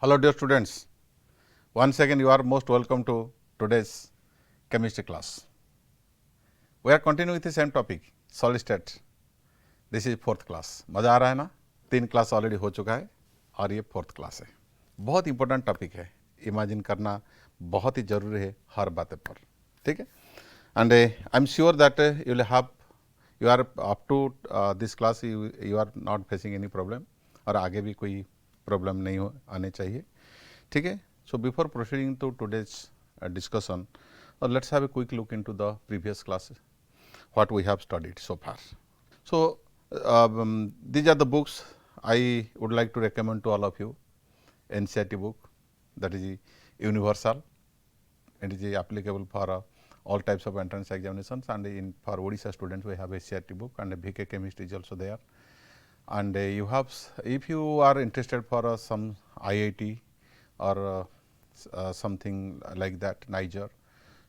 Hello dear students, once again you are most welcome to today's chemistry class. We are continuing with the same topic, solid state. This is fourth class. मज़ा आ रहा है ना? 3 class already हो चुका है और ये fourth class है. बहुत इंपॉर्टेंट टॉपिक है, इमेजिन करना बहुत ही जरूरी है हर बातें पर, ठीक है. And I am sure that you will have you are up to this class you are not facing any problem और आगे भी कोई प्रॉब्लम नहीं हो आने चाहिए, ठीक है. So before proceeding to today's discussion let's have a quick look into the previous classes what we have studied so far. So these are the books I would like to recommend to all of you. NCERT book, that is universal. It is applicable for all types of entrance examinations, and for Odisha students we have a CERT book, and BK chemistry is also there. And you have, if you are interested for some IIT or something like that, Niger,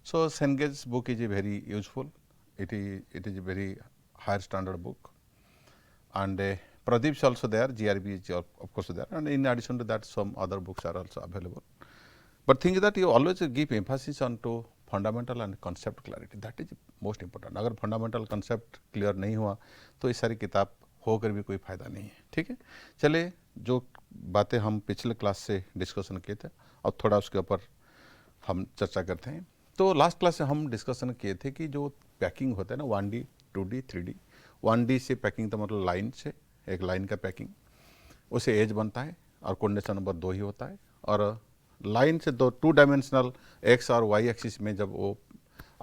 so Cengage book is very useful. It is a very higher standard book, and Pradeep is also there, GRB is of course there, and in addition to that some other books are also available. But thing is that you always give emphasis on to fundamental and concept clarity, that is most important. अगर fundamental concept clear नहीं हुआ तो ये सारी किताब होकर भी कोई फायदा नहीं है, ठीक है. चलिए, जो बातें हम पिछले क्लास से डिस्कशन किए थे अब थोड़ा उसके ऊपर हम चर्चा करते हैं. तो लास्ट क्लास से हम डिस्कशन किए थे कि जो पैकिंग होता है ना 1D 2D 3D. 1D से पैकिंग तो मतलब लाइन से, एक लाइन का पैकिंग, उसे एज बनता है और कोऑर्डिनेशन नंबर 2 ही होता है. और लाइन से दो 2 डायमेंशनल एक्स और वाई एक्सिस में जब वो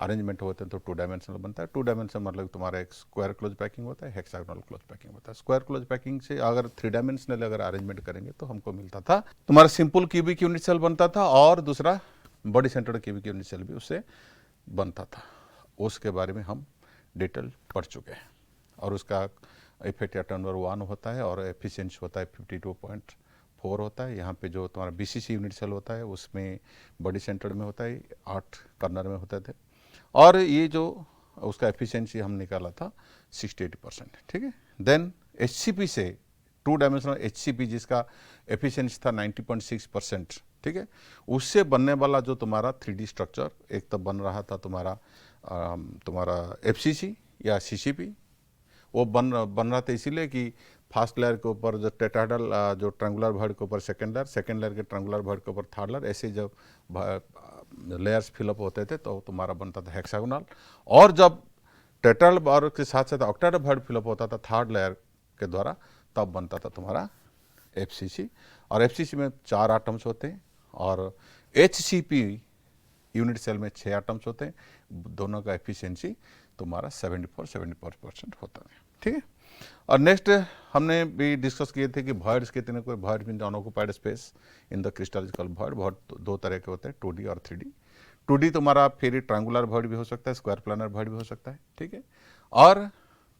अरेंजमेंट होते हैं तो 2 डायमेंशनल बनता है. 2 डायमेंशनल मतलब तुम्हारा एक स्क्वायर क्लोज पैकिंग होता है, हेक्सागोनल क्लोज पैकिंग होता है. स्क्वायर क्लोज पैकिंग से अगर 3 डायमेंशनल अगर अरेंजमेंट करेंगे तो हमको मिलता था तुम्हारा सिंपल क्यूबिक यूनिट सेल बनता था और दूसरा body centred cubic unit cell भी उससे बनता था. उसके बारे में हम डिटेल पढ़ चुके हैं और उसका इफेक्ट या टर्नओवर 1 होता है और एफिशिएंसी होता है 52.4 होता है. यहाँ पे जो तुम्हारा BCC यूनिट सेल होता है उसमें बॉडी सेंटर में होता है, 8 कर्नर में होते थे, और ये जो उसका एफिशिएंसी हम निकाला था 68%, ठीक है. देन HCP से 2 डायमेंशनल HCP जिसका एफिशिएंसी था 90.6%, ठीक है, उससे बनने वाला जो तुम्हारा 3D स्ट्रक्चर एक तो बन रहा था तुम्हारा FCC या CCP. वो बन रहा था इसीलिए कि फर्स्ट लेयर के ऊपर जो टेट्राहेड्रल जो ट्रायंगुलर भर्ड के ऊपर सेकेंड लेयर के ट्रायंगुलर भर्ड के ऊपर थर्ड लेयर, ऐसे जब लेयर्स फिलअप होते थे तो तुम्हारा बनता था हेक्सागोनल. और जब टेट्राहेड्रल भर्ड के साथ साथ ऑक्टाहेड्रल भर्ड फिलअप होता था थर्ड लेयर के द्वारा, तब बनता था तुम्हारा FCC. और FCC में 4 आटम्स होते हैं और HCP यूनिट सेल में 6 आटम्स होते हैं. दोनों का एफिशिएंसी तुम्हारा 74% होता है, ठीक है. और नेक्स्ट हमने भी डिस्कस किए थे कि भर्ड्स कितने कोई void mean unoccupied space in the crystallographic void. Void 2 तरह के होते हैं, 2D और 3D. 2D तुम्हारा फिर ट्रायंगुलर भर्ड भी हो सकता है, स्क्वायर प्लानर भर्ड भी हो सकता है, ठीक है. और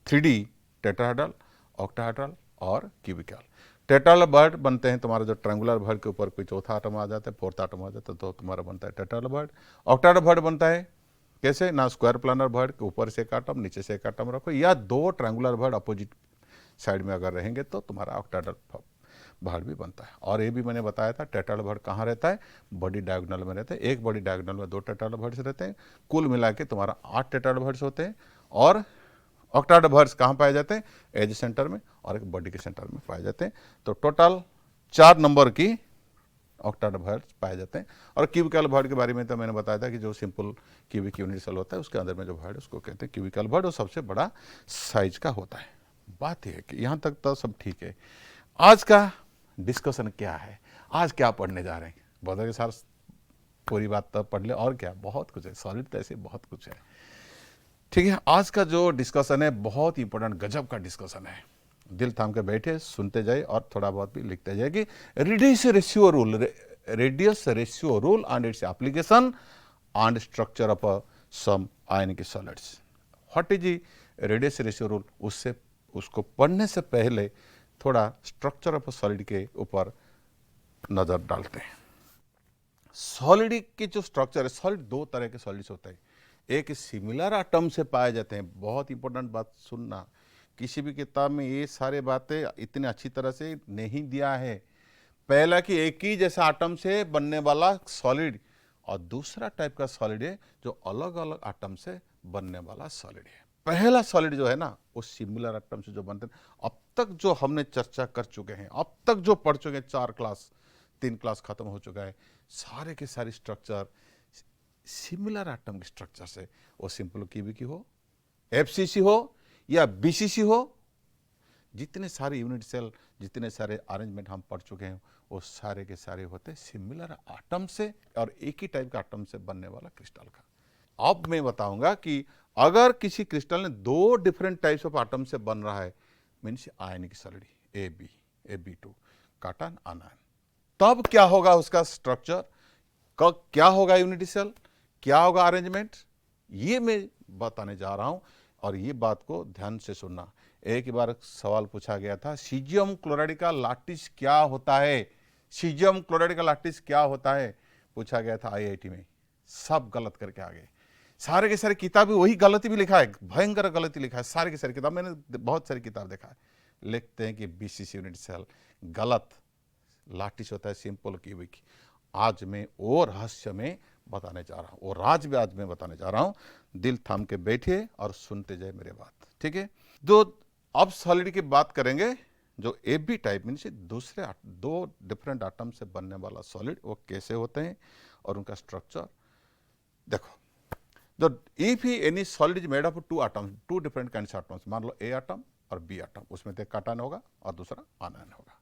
3D टेट्राहेड्रल, ऑक्टाहेड्रल और क्यूबिकल. टेट्राहेड्रल भर्ड बनते हैं तुम्हारा जो ट्रायंगुलर भर्ड के ऊपर कोई चौथा आटम आ जाता है, फोर्थ आटम आ जाता है, तो तुम्हारा बनता है टेट्राहेड्रल भर्ड. ऑक्टाहेड्रल भर्ड बनता है कैसे ना, स्क्वायर प्लानर भर्ड के ऊपर से एक आटम नीचे से एक आटम रखो, या 2 ट्रायंगुलर भर्ड अपोजिट साइड में अगर रहेंगे तो तुम्हारा ऑक्टाहेड्रल भर्ड भी बनता है. और ये भी मैंने बताया था टेट्राहेड्रल भर्ड कहाँ रहता है, बॉडी डायगोनल में रहता है. एक बॉडी डायगोनल में 2 टेट्राहेड्रल भर्ड्स रहते हैं. कुल मिला के तुम्हारा 8 टेट्राहेड्रल भर्ड्स होते हैं. और ऑक्टाहेड्रल भर्ड्स कहाँ पाए जाते हैं, एज सेंटर में और एक बॉडी के सेंटर में पाए जाते हैं. तो टोटल 4 नंबर की ऑक्टाहेड्रल भर्ड्स पाए जाते हैं. और क्यूबिकल भर्ड के बारे में तो मैंने बताया था कि जो सिंपल क्यूबिक यूनिट सेल होता है उसके अंदर में जो भर्ड उसको कहते हैं क्यूबिकल भर्ड, और सबसे बड़ा साइज का होता है. बात यह है कि यहाँ तक तो सब ठीक है. आज का डिस्कशन क्या है, आज क्या पढ़ने जा रहे हैं, बहुत के साथ पूरी बात तो पढ़ ले, और क्या बहुत कुछ है, सॉलिड तो ऐसे बहुत कुछ है, ठीक है. आज का जो डिस्कशन है बहुत इंपॉर्टेंट गजब का डिस्कशन है. दिल थाम के बैठे सुनते जाए और थोड़ा बहुत भी लिखते जाए कि radius ratio rule and its application and structure of some ionic solids. What is radius ratio rule, उससे उसको पढ़ने से पहले थोड़ा स्ट्रक्चर ऑफ सॉलिड के ऊपर नजर डालते हैं. सॉलिड की जो स्ट्रक्चर है, सॉलिड 2 तरह के सॉलिड्स होते हैं. एक सिमिलर एटम से पाए जाते हैं. बहुत इंपॉर्टेंट बात सुनना, किसी भी किताब में ये सारे बातें इतने अच्छी तरह से नहीं दिया है. पहला कि एक ही जैसा आटम से बनने वाला सॉलिड, और दूसरा टाइप का सॉलिड है जो अलग अलग आटम से बनने वाला सॉलिड है। पहला सॉलिड जो है ना वो सिमिलर आटम से जो बनते हैं, अब तक जो हमने चर्चा कर चुके हैं, अब तक जो पढ़ चुके हैं, 4 क्लास 3 क्लास खत्म हो चुका है, सारे के सारे स्ट्रक्चर सिमिलर आटम के स्ट्रक्चर से, वो सिंपल क्यूबिक हो, एफसीसी हो या बीसीसी हो, जितने सारे यूनिट सेल, जितने सारे अरेंजमेंट हम पढ़ चुके हैं, वो सारे के सारे होते सिमिलर आटम से और एक ही टाइप का आटम से बनने वाला क्रिस्टल का। अब मैं बताऊंगा कि अगर किसी क्रिस्टल ने 2 डिफरेंट टाइप्स ऑफ आटम से बन रहा है, means ionic solid AB2 cation anion, तब क्या होगा उसका स्ट्रक्चर, क्या होगा यूनिटी सेल, क्या होगा अरेंजमेंट, ये मैं बताने जा रहा हूं। और ये बात को ध्यान से सुनना। एक बार सवाल पूछा गया था, सीजियम क्लोराइड का लाटिस क्या होता है, सीजियम क्लोराइड का लाटिस क्या होता है, पूछा गया था IIT में। सब गलत करके आ गए, सारे के सारे किताबें वही गलती भी लिखा है, भयंकर गलती लिखा है, सारे के सारे किताब, मैंने बहुत सारी किताब देखा है, लिखते हैं कि BCC यूनिट सेल, गलत, लाटिस होता है सिंपल क्यूबिक। आज मैं वो रहस्य में बताने जा रहा हूँ, वो राज भी आज मैं बताने जा रहा हूँ। दिल थाम के बैठिए और सुनते जाए मेरे बात, ठीक है। जो अब सॉलिड की बात करेंगे, जो AB टाइप मीन्स दूसरे 2 डिफरेंट आटम से बनने वाला सॉलिड, वो कैसे होते हैं और उनका स्ट्रक्चर देखो। जो if he any solid is made of 2 atoms, 2 different kinds atoms, मान लो A आटम और B आटम, उसमें एक काटन होगा और दूसरा आनायन होगा।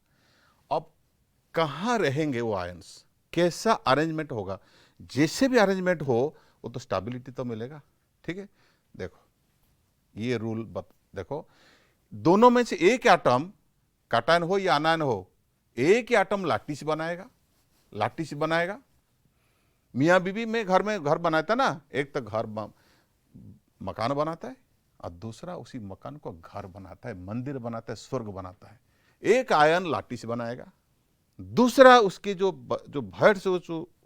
अब कहाँ रहेंगे वो आयंस, कैसा अरेंजमेंट होगा, जैसे भी अरेंजमेंट हो वो तो स्टेबिलिटी तो मिलेगा, ठीक है। देखो ये रूल देखो, दोनों में से एक एटम काटन हो या आनायन हो, एक ही एटम लाटिस बनाएगा। मियाँ बीबी में घर बनाता ना, एक तो घर मकान बनाता है और दूसरा उसी मकान को घर बनाता है, मंदिर बनाता है, स्वर्ग बनाता है। एक आयन लाटिस बनाएगा, दूसरा उसकी जो भड़ से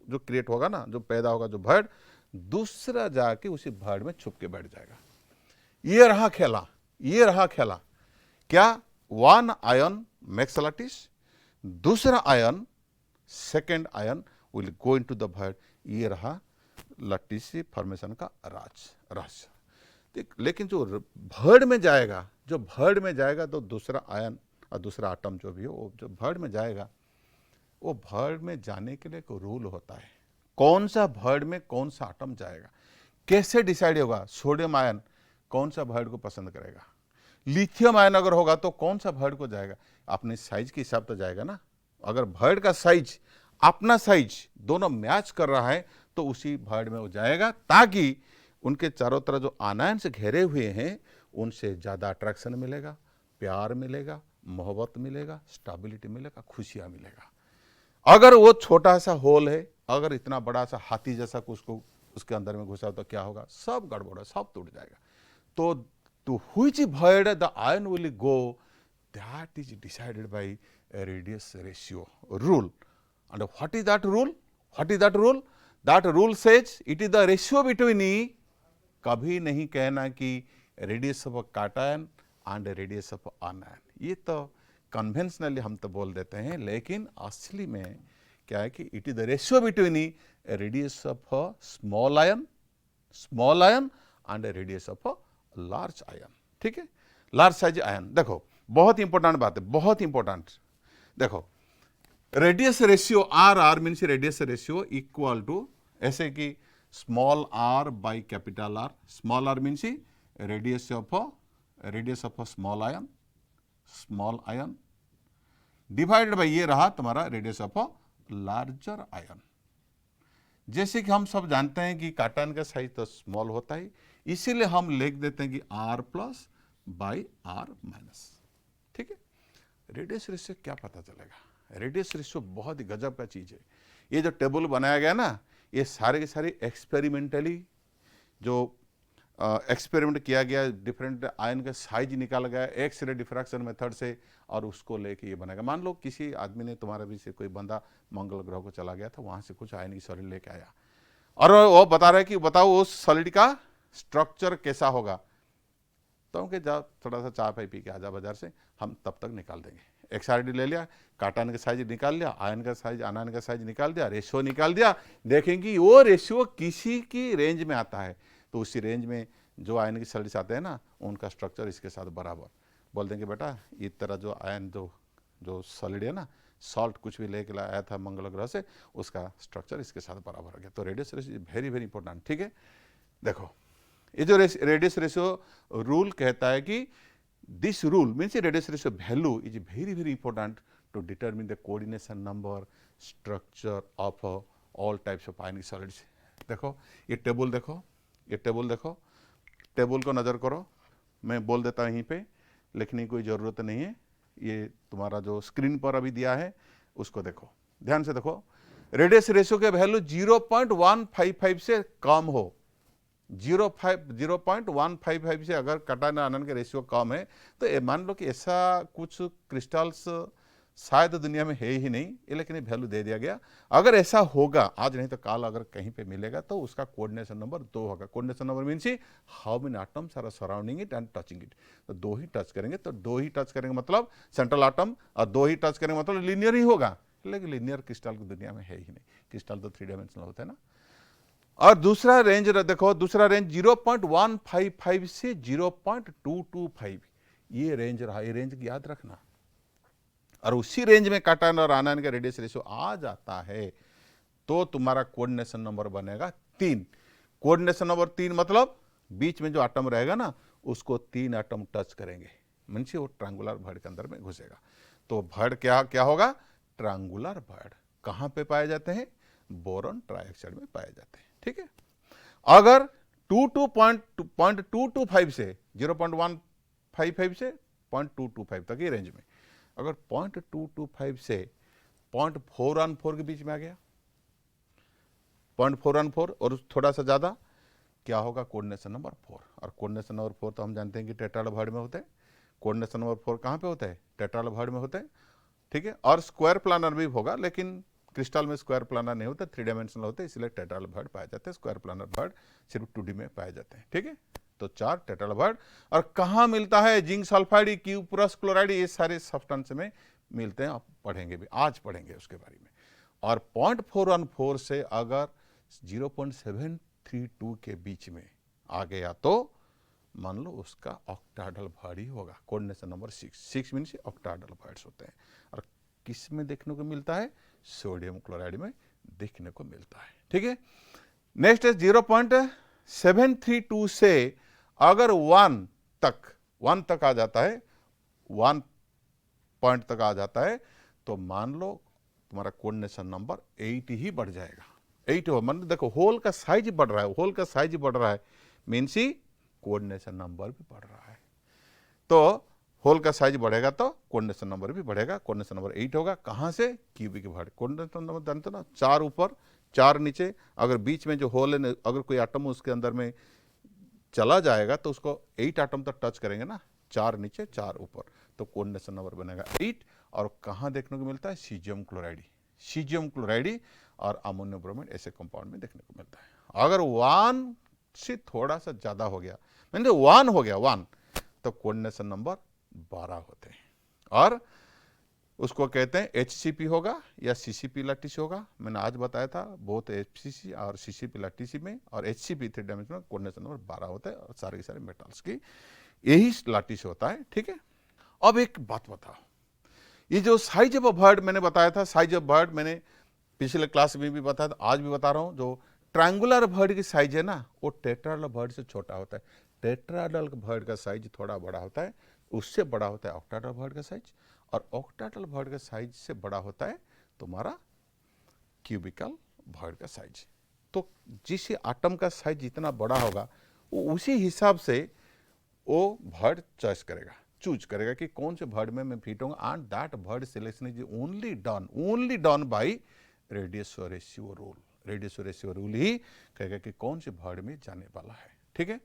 जो क्रिएट होगा ना, जो पैदा होगा जो भड़, दूसरा जाके उसी भड़ में छुप के बैठ जाएगा। ये रहा खेला, क्या 1 आयन मेक्स लाटिस, दूसरा ion second ion will go into the void. ये रहा लाटिस फॉर्मेशन का रहस्य। लेकिन जो भड़ में जाएगा तो दूसरा आयन और दूसरा आटम जो भी हो, वो जो भड़ में जाएगा, वो भड़ में जाने के लिए एक रूल होता है, कौन सा भड़ में कौन सा आटम जाएगा, कैसे डिसाइड होगा। सोडियम आयन कौन सा भड़ को पसंद करेगा, लिथियम आयन अगर होगा तो कौन सा भड़ को जाएगा, अपने साइज के हिसाब से जाएगा ना। अगर भड़ का साइज अपना साइज दोनों मैच कर रहा है तो उसी भड़ में वो जाएगा, ताकि उनके चारों तरफ जो आनायन से घेरे हुए हैं उनसे ज़्यादा अट्रैक्शन मिलेगा, प्यार मिलेगा, मोहब्बत मिलेगा, स्टेबिलिटी मिलेगा, खुशियाँ मिलेगा। अगर वो छोटा सा होल है, अगर इतना बड़ा सा हाथी जैसा उसको उसके अंदर में घुसा तो क्या होगा, सब गड़बड़ है, सब टूट जाएगा। तो to which भड़ the ion will go, that is decided by a radius ratio rule. And what is that rule? That rule says it is the ratio between E, कभी नहीं कहना कि radius of cation and radius of anion. ये तो conventionally हम तो बोल देते हैं, लेकिन असली में क्या है कि it is the ratio between E radius of small ion and radius of large ion, ठीक है, लार्ज साइज आयन। देखो बहुत इंपॉर्टेंट बात है, बहुत इंपॉर्टेंट। देखो radius ratio R means radius ratio equal to, ऐसे कि small R by capital R. Small R means radius of small ion divided by ये रहा तुम्हारा रेडियस ऑफ लार्जर आयन। जैसे कि हम सब जानते हैं कि काटन का साइज तो स्मॉल होता है, इसीलिए हम लिख देते हैं कि R plus by R minus, ठीक है। रेडियस रेशियो क्या पता चलेगा, रेडियस रेशियो बहुत ही गजब का चीज है। ये जो टेबल बनाया गया ना, ये सारे के सारे एक्सपेरिमेंटली जो एक्सपेरिमेंट किया गया, डिफरेंट आयन का साइज निकाला गया एक्स-रे डिफ्रैक्शन मेथड से, और उसको लेके ये बनेगा। मान लो किसी आदमी ने, तुम्हारा भी से कोई बंदा मंगल ग्रह को चला गया था, वहां से कुछ आयन की सॉलिड लेके आया और वो बता रहा है कि बताओ उस सॉलिड का स्ट्रक्चर कैसा होगा। सोचता हूँ कि जा थोड़ा सा चाय पाई पी के आजा बाजार से, हम तब तक निकाल देंगे। XRD ले लिया, काटान का साइज निकाल लिया, आयन का साइज आनान का साइज निकाल दिया, रेशियो निकाल दिया, देखेंगे वो रेशियो किसी की रेंज में आता है तो उसी रेंज में जो आयन की सॉलिड्स आते हैं ना उनका स्ट्रक्चर इसके साथ बराबर। बोल देंगे बेटा इस तरह जो आयन जो सॉलिड है ना, सॉल्ट कुछ भी लेके आया था मंगल ग्रह से, उसका स्ट्रक्चर इसके साथ बराबर हो गया। तो radius ratio very very important. ठीक है, देखो ये जो रेडियस रेशियो रूल कहता है कि this rule means radius ratio value is very very important to determine the coordination number structure of all types of ionic solids. देखो ये टेबल देखो, ये टेबल देखो, टेबल को नज़र करो, मैं बोल देता हूँ यहीं पे, लिखने की कोई ज़रूरत नहीं है। ये तुम्हारा जो स्क्रीन पर अभी दिया है उसको देखो, ध्यान से देखो। रेडियस रेशियो के वैल्यू 0.155 से कम हो, 0.155 से अगर कटान आनन के रेशियो कम है तो मान लो कि ऐसा कुछ क्रिस्टल्स शायद दुनिया में है ही नहीं, लेकिन वैल्यू दे दिया गया। अगर ऐसा होगा आज नहीं तो कल अगर कहीं पे मिलेगा तो उसका कोऑर्डिनेशन नंबर 2 होगा। Coordination number means how many atoms are surrounding it and touching it. तो 2 ही टच करेंगे, तो 2 ही टच करेंगे मतलब सेंट्रल एटम, और 2 ही टच करेंगे मतलब लीनियर ही होगा, लेकिन लीनियर क्रिस्टल की दुनिया में है ही नहीं। क्रिस्टल तो 3 डायमेंशनल होता है ना। और दूसरा रेंज देखो, दूसरा रेंज 0.155 से 0.225, ये रेंज रहा। ये रेंज याद रखना, और उसी रेंज में काटान और आनान का रेडियस रेशियो आ जाता है तो तुम्हारा कोऑर्डिनेशन नंबर बनेगा 3। कोऑर्डिनेशन नंबर 3 मतलब बीच में जो एटम रहेगा ना उसको 3 एटम टच करेंगे, मीन्स वो ट्रायंगुलर भर्ड के अंदर में घुसेगा। तो भर्ड क्या होगा? Triangular heard. कहाँ पे पाए जाते हैं? बोरॉन ट्राइऑक्साइड में पाए जाते हैं। ठीक है, अगर 0.225 से 0.155 से 0.225 तक ये रेंज में, अगर 0.225 से 0.414 के बीच में आ गया, 0.414 और थोड़ा सा ज्यादा, क्या होगा? Coordination number 4। और कोऑर्डिनेशन नंबर 4 तो हम जानते हैं कि टेट्राहेड्रल भर्ड में होते हैं। कोऑर्डिनेशन नंबर 4 कहाँ पे होता है? टेट्राहेड्रल भर्ड में होते हैं। ठीक है, और स्क्वायर प्लानर भी होगा, लेकिन क्रिस्टल में स्क्वायर प्लानर नहीं होता, 3 डायमेंशनल होते हैं, इसलिए टेट्राहेड्रल भर्ड पाए जाते हैं। स्क्वायर प्लानर भर्ड सिर्फ 2D में पाए जाते हैं। ठीक है, तो 4 टेट्राहेड्रल भर्ड। और कहाँ मिलता है? जिंक सल्फाइड, क्यूप्रस क्लोराइड, ये सारे सब्सटेंस में मिलते हैं। आप पढ़ेंगे भी, आज पढ़ेंगे उसके बारे में। और 0.414 से अगर 0.732 के बीच में आ गया तो मान लो उसका ऑक्टाहेड्रल भर्ड ही होगा। Coordination number 6 means octahedral voids होते हैं। और किस में देखने को मिलता है? सोडियम क्लोराइड में देखने को मिलता है। ठीक है, नेक्स्ट है 0.732 से अगर 1 तक आ जाता है, 1 पॉइंट तक आ जाता है तो मान लो तुम्हारा कोऑर्डिनेशन नंबर 8 ही बढ़ जाएगा। 8 हो, मतलब देखो होल का साइज बढ़ रहा है, होल का साइज बढ़ रहा है मीन्स ही कोऑर्डिनेशन नंबर भी बढ़ रहा है। तो होल का साइज बढ़ेगा तो कोऑर्डिनेशन नंबर भी बढ़ेगा। कोऑर्डिनेशन नंबर 8 होगा। कहाँ से? Cubic heard. कोऑर्डिनेशन नंबर जानते हो ना, 4 ऊपर 4 नीचे। अगर बीच में जो होल है, अगर कोई एटम उसके अंदर में चला जाएगा तो उसको 8 एटम तक टच करेंगे ना, 4 नीचे 4 ऊपर, तो कोऑर्डिनेशन नंबर बनेगा 8। और कहाँ देखने को मिलता है? सीजियम क्लोराइड, सीजियम क्लोराइड और अमोनियम ब्रोमाइड ऐसे कंपाउंड में देखने को मिलता है। अगर 1 से थोड़ा सा ज्यादा हो गया, मैंने 1 हो गया 1, तो कोऑर्डिनेशन नंबर 12 होते हैं। और उसको कहते हैं HCP होगा या CCP लैटिस होगा। मैंने आज बताया था बहुत HCC और CCP लैटिस में, और HCP 3 डायमेंशनल कोऑर्डिनेशन नंबर 12 होता है, और सारे के सारे मेटल्स की यही लैटिस होता है। ठीक है, अब एक बात बताओ, ये जो साइज ऑफ भर्ड मैंने बताया था, साइज ऑफ भर्ड मैंने पिछले क्लास में भी बताया था, आज भी बता रहा हूं। जो ट्रायंगुलर भर्ड की साइज है ना वो टेट्राहेड्रल भर्ड से छोटा होता है। टेट्राहेड्रल भर्ड का साइज थोड़ा बड़ा होता है, उससे बड़ा होता है ऑक्टाहेड्रल भर्ड का साइज, और ऑक्टाहेड्रल भर्ड का साइज से बड़ा होता है तुम्हारा क्यूबिकल भर्ड का साइज। तो जिस एटम का साइज जितना बड़ा होगा वो उसी हिसाब से वो भर्ड चॉइस करेगा, चूज करेगा कि कौन से भर्ड में मैं फिट होऊंगा। And that void selection is only done by radius ratio rule. Radius ratio rule ही कहेगा कि कौन से भर्ड में जाने वाला है। ठीक है,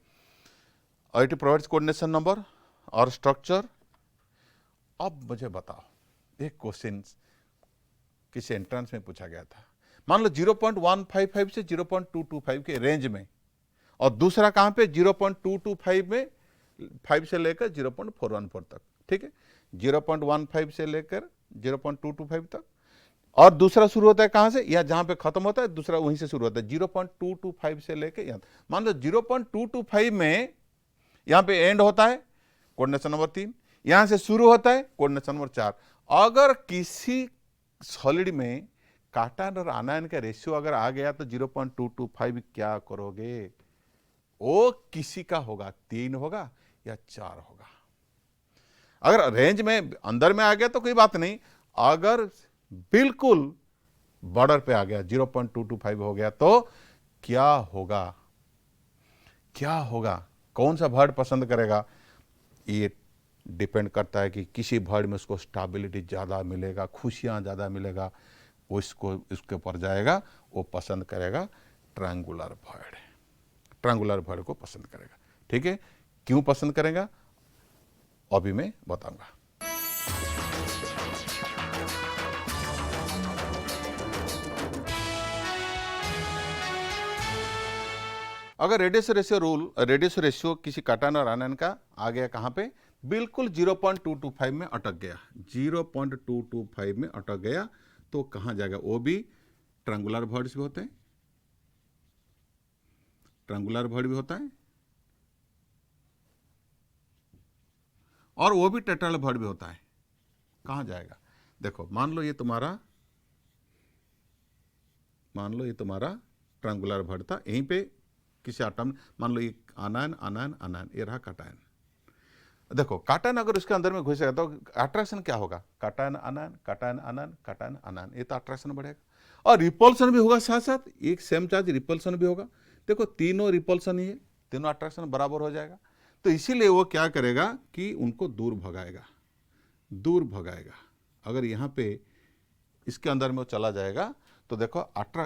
और इट प्रोवाइड्स कोऑर्डिनेशन नंबर और स्ट्रक्चर। अब मुझे बताओ, एक क्वेश्चन किसी एंट्रेंस में पूछा गया था, मान लो 0.155 से 0.225 के रेंज में, और दूसरा कहां पे 0.225 में 0.5 से लेकर 0.414 तक, ठीक है, 0.15 से लेकर 0.225 तक। और दूसरा शुरू होता है कहाँ से, या जहाँ पे खत्म होता है दूसरा वहीं से शुरू होता है, 0.225 से लेकर यहाँ। मान लो 0.225 में यहाँ पे एंड होता है, कोऑर्डिनेशन नंबर 3, यहाँ से शुरू होता है कोऑर्डिनेशन नंबर 4। अगर किसी सॉलिड में काटायन और आनायन का रेशियो अगर आ गया तो 0.225 क्या करोगे, वो किसी का होगा, 3 होगा या 4 होगा। अगर रेंज में अंदर में आ गया तो कोई बात नहीं, अगर बिल्कुल बॉर्डर पे आ गया 0.225 हो गया तो क्या होगा, क्या होगा, कौन सा वर्ड पसंद करेगा, ये डिपेंड करता है कि किसी वर्ड में उसको स्टेबिलिटी ज़्यादा मिलेगा, खुशियाँ ज़्यादा मिलेगा, उसको उसके ऊपर जाएगा, वो पसंद करेगा ट्रायंगुलर वर्ड, ट्रायंगुलर वर्ड को पसंद करेगा, ठीक है। क्यों पसंद करेगा अभी मैं बताऊंगा। अगर रेडियस रेशियो किसी काटायन और आनायन का आ गया कहाँ पे, बिल्कुल 0.225 में अटक गया, 0.225 में अटक गया तो कहाँ जाएगा, वो भी ट्रायंगुलर वर्ड्स भी होते हैं, ट्रायंगुलर वर्ड भी होता है, और वो भी टेट्राल वर्ड भी होता है। कहाँ जाएगा, देखो मान लो ये तुम्हारा ट्रायंगुलर वर्ड था, यहीं पे किसी आटम, मान लो ये आनायन आनायन आनायन, ये रहा काटायन। देखो काटायन अगर उसके अंदर में घुसेगा तो अट्रैक्शन क्या होगा, काटायन आनायन काटायन आनायन काटायन आनायन, ये तो अट्रैक्शन बढ़ेगा। और रिपल्सन भी होगा साथ साथ, एक सेम चार्ज रिपल्सन भी होगा। देखो तीनों रिपल्सन ही है, तीनों अट्रैक्शन बराबर हो जाएगा। तो इसीलिए वो क्या करेगा कि उनको दूर भगाएगा, दूर भगाएगा। अगर यहाँ पे इसके अंदर में वो चला जाएगा तो देखो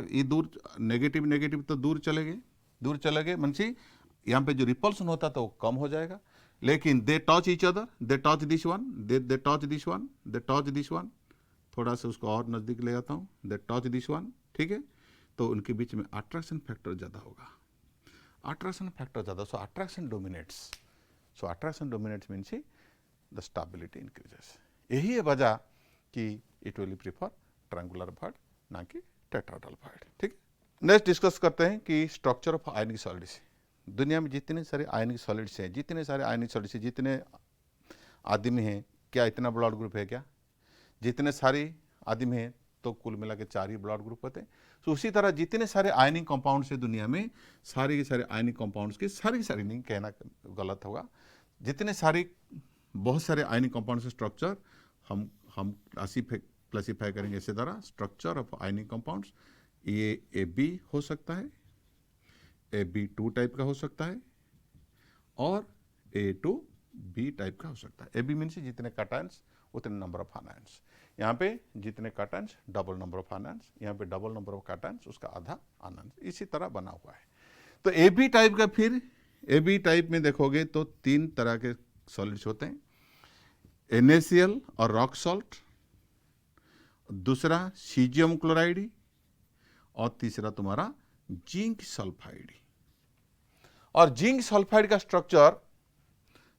ये दूर, नेगेटिव नेगेटिव तो दूर चले गए, मनसी यहाँ पे जो रिपल्सन होता था वो कम हो जाएगा। लेकिन they touch each other, they touch this one, they touch this one, they touch this one, थोड़ा सा उसको और नज़दीक ले जाता हूँ, दे टच दिस वन, ठीक है। तो उनके बीच में अट्रैक्शन फैक्टर ज़्यादा होगा, अट्रैक्शन फैक्टर ज़्यादा, so attraction dominates means the stability increases. यही है वजह कि it will prefer triangular void ना कि टेट्राहेड्रल वर्ड, ठीक। नेक्स्ट डिस्कस करते हैं कि स्ट्रक्चर ऑफ आयनिक सॉलिड्स। दुनिया में जितने सारे आयनिक सॉलिड्स हैं, जितने आदमी हैं, क्या इतना ब्लड ग्रुप है क्या, जितने सारे आदमी हैं तो कुल मिला के 4 ही ब्लड ग्रुप होते हैं। तो उसी तरह जितने सारे आयनिक कंपाउंड्स है दुनिया में, सारे के सारे आयनिक कंपाउंड्स की सारी नहीं कहना गलत होगा, बहुत सारे आयनिक कंपाउंड्स के स्ट्रक्चर हम क्लासीफाई करेंगे इसी तरह। स्ट्रक्चर ऑफ आयनिक कंपाउंड्स, ये AB हो सकता है, AB2 टाइप का हो सकता है, और A2B टाइप का हो सकता है। AB मीन्स जितने काटायंस उतने नंबर ऑफ आनायंस, यहाँ पे जितने काटायंस डबल नंबर ऑफ आनायंस, यहाँ पे डबल नंबर ऑफ काटायंस उसका आधा आनायंस, इसी तरह बना हुआ है। तो AB टाइप का, फिर AB टाइप में देखोगे तो 3 तरह के सॉलिड्स होते हैं, NaCl और रॉक सॉल्ट, दूसरा सीजियम क्लोराइड, और तीसरा तुम्हारा जिंक सल्फाइड। और जिंक सल्फाइड का स्ट्रक्चर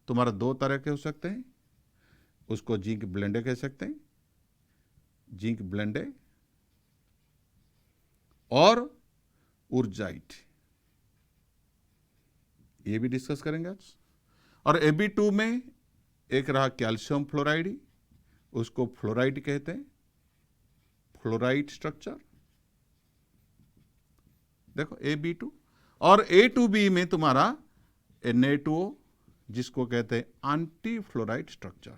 तुम्हारा 2 तरह के हो सकते हैं, उसको जिंक ब्लेंडे कह सकते हैं, जिंक ब्लेंडे और उर्जाइट, ये भी डिस्कस करेंगे आज। और AB2 में एक रहा कैल्शियम फ्लोराइड, उसको फ्लोराइड कहते हैं, फ्लोराइड स्ट्रक्चर, देखो AB2। और A2B में तुम्हारा Na2O, जिसको कहते हैं anti fluoride structure,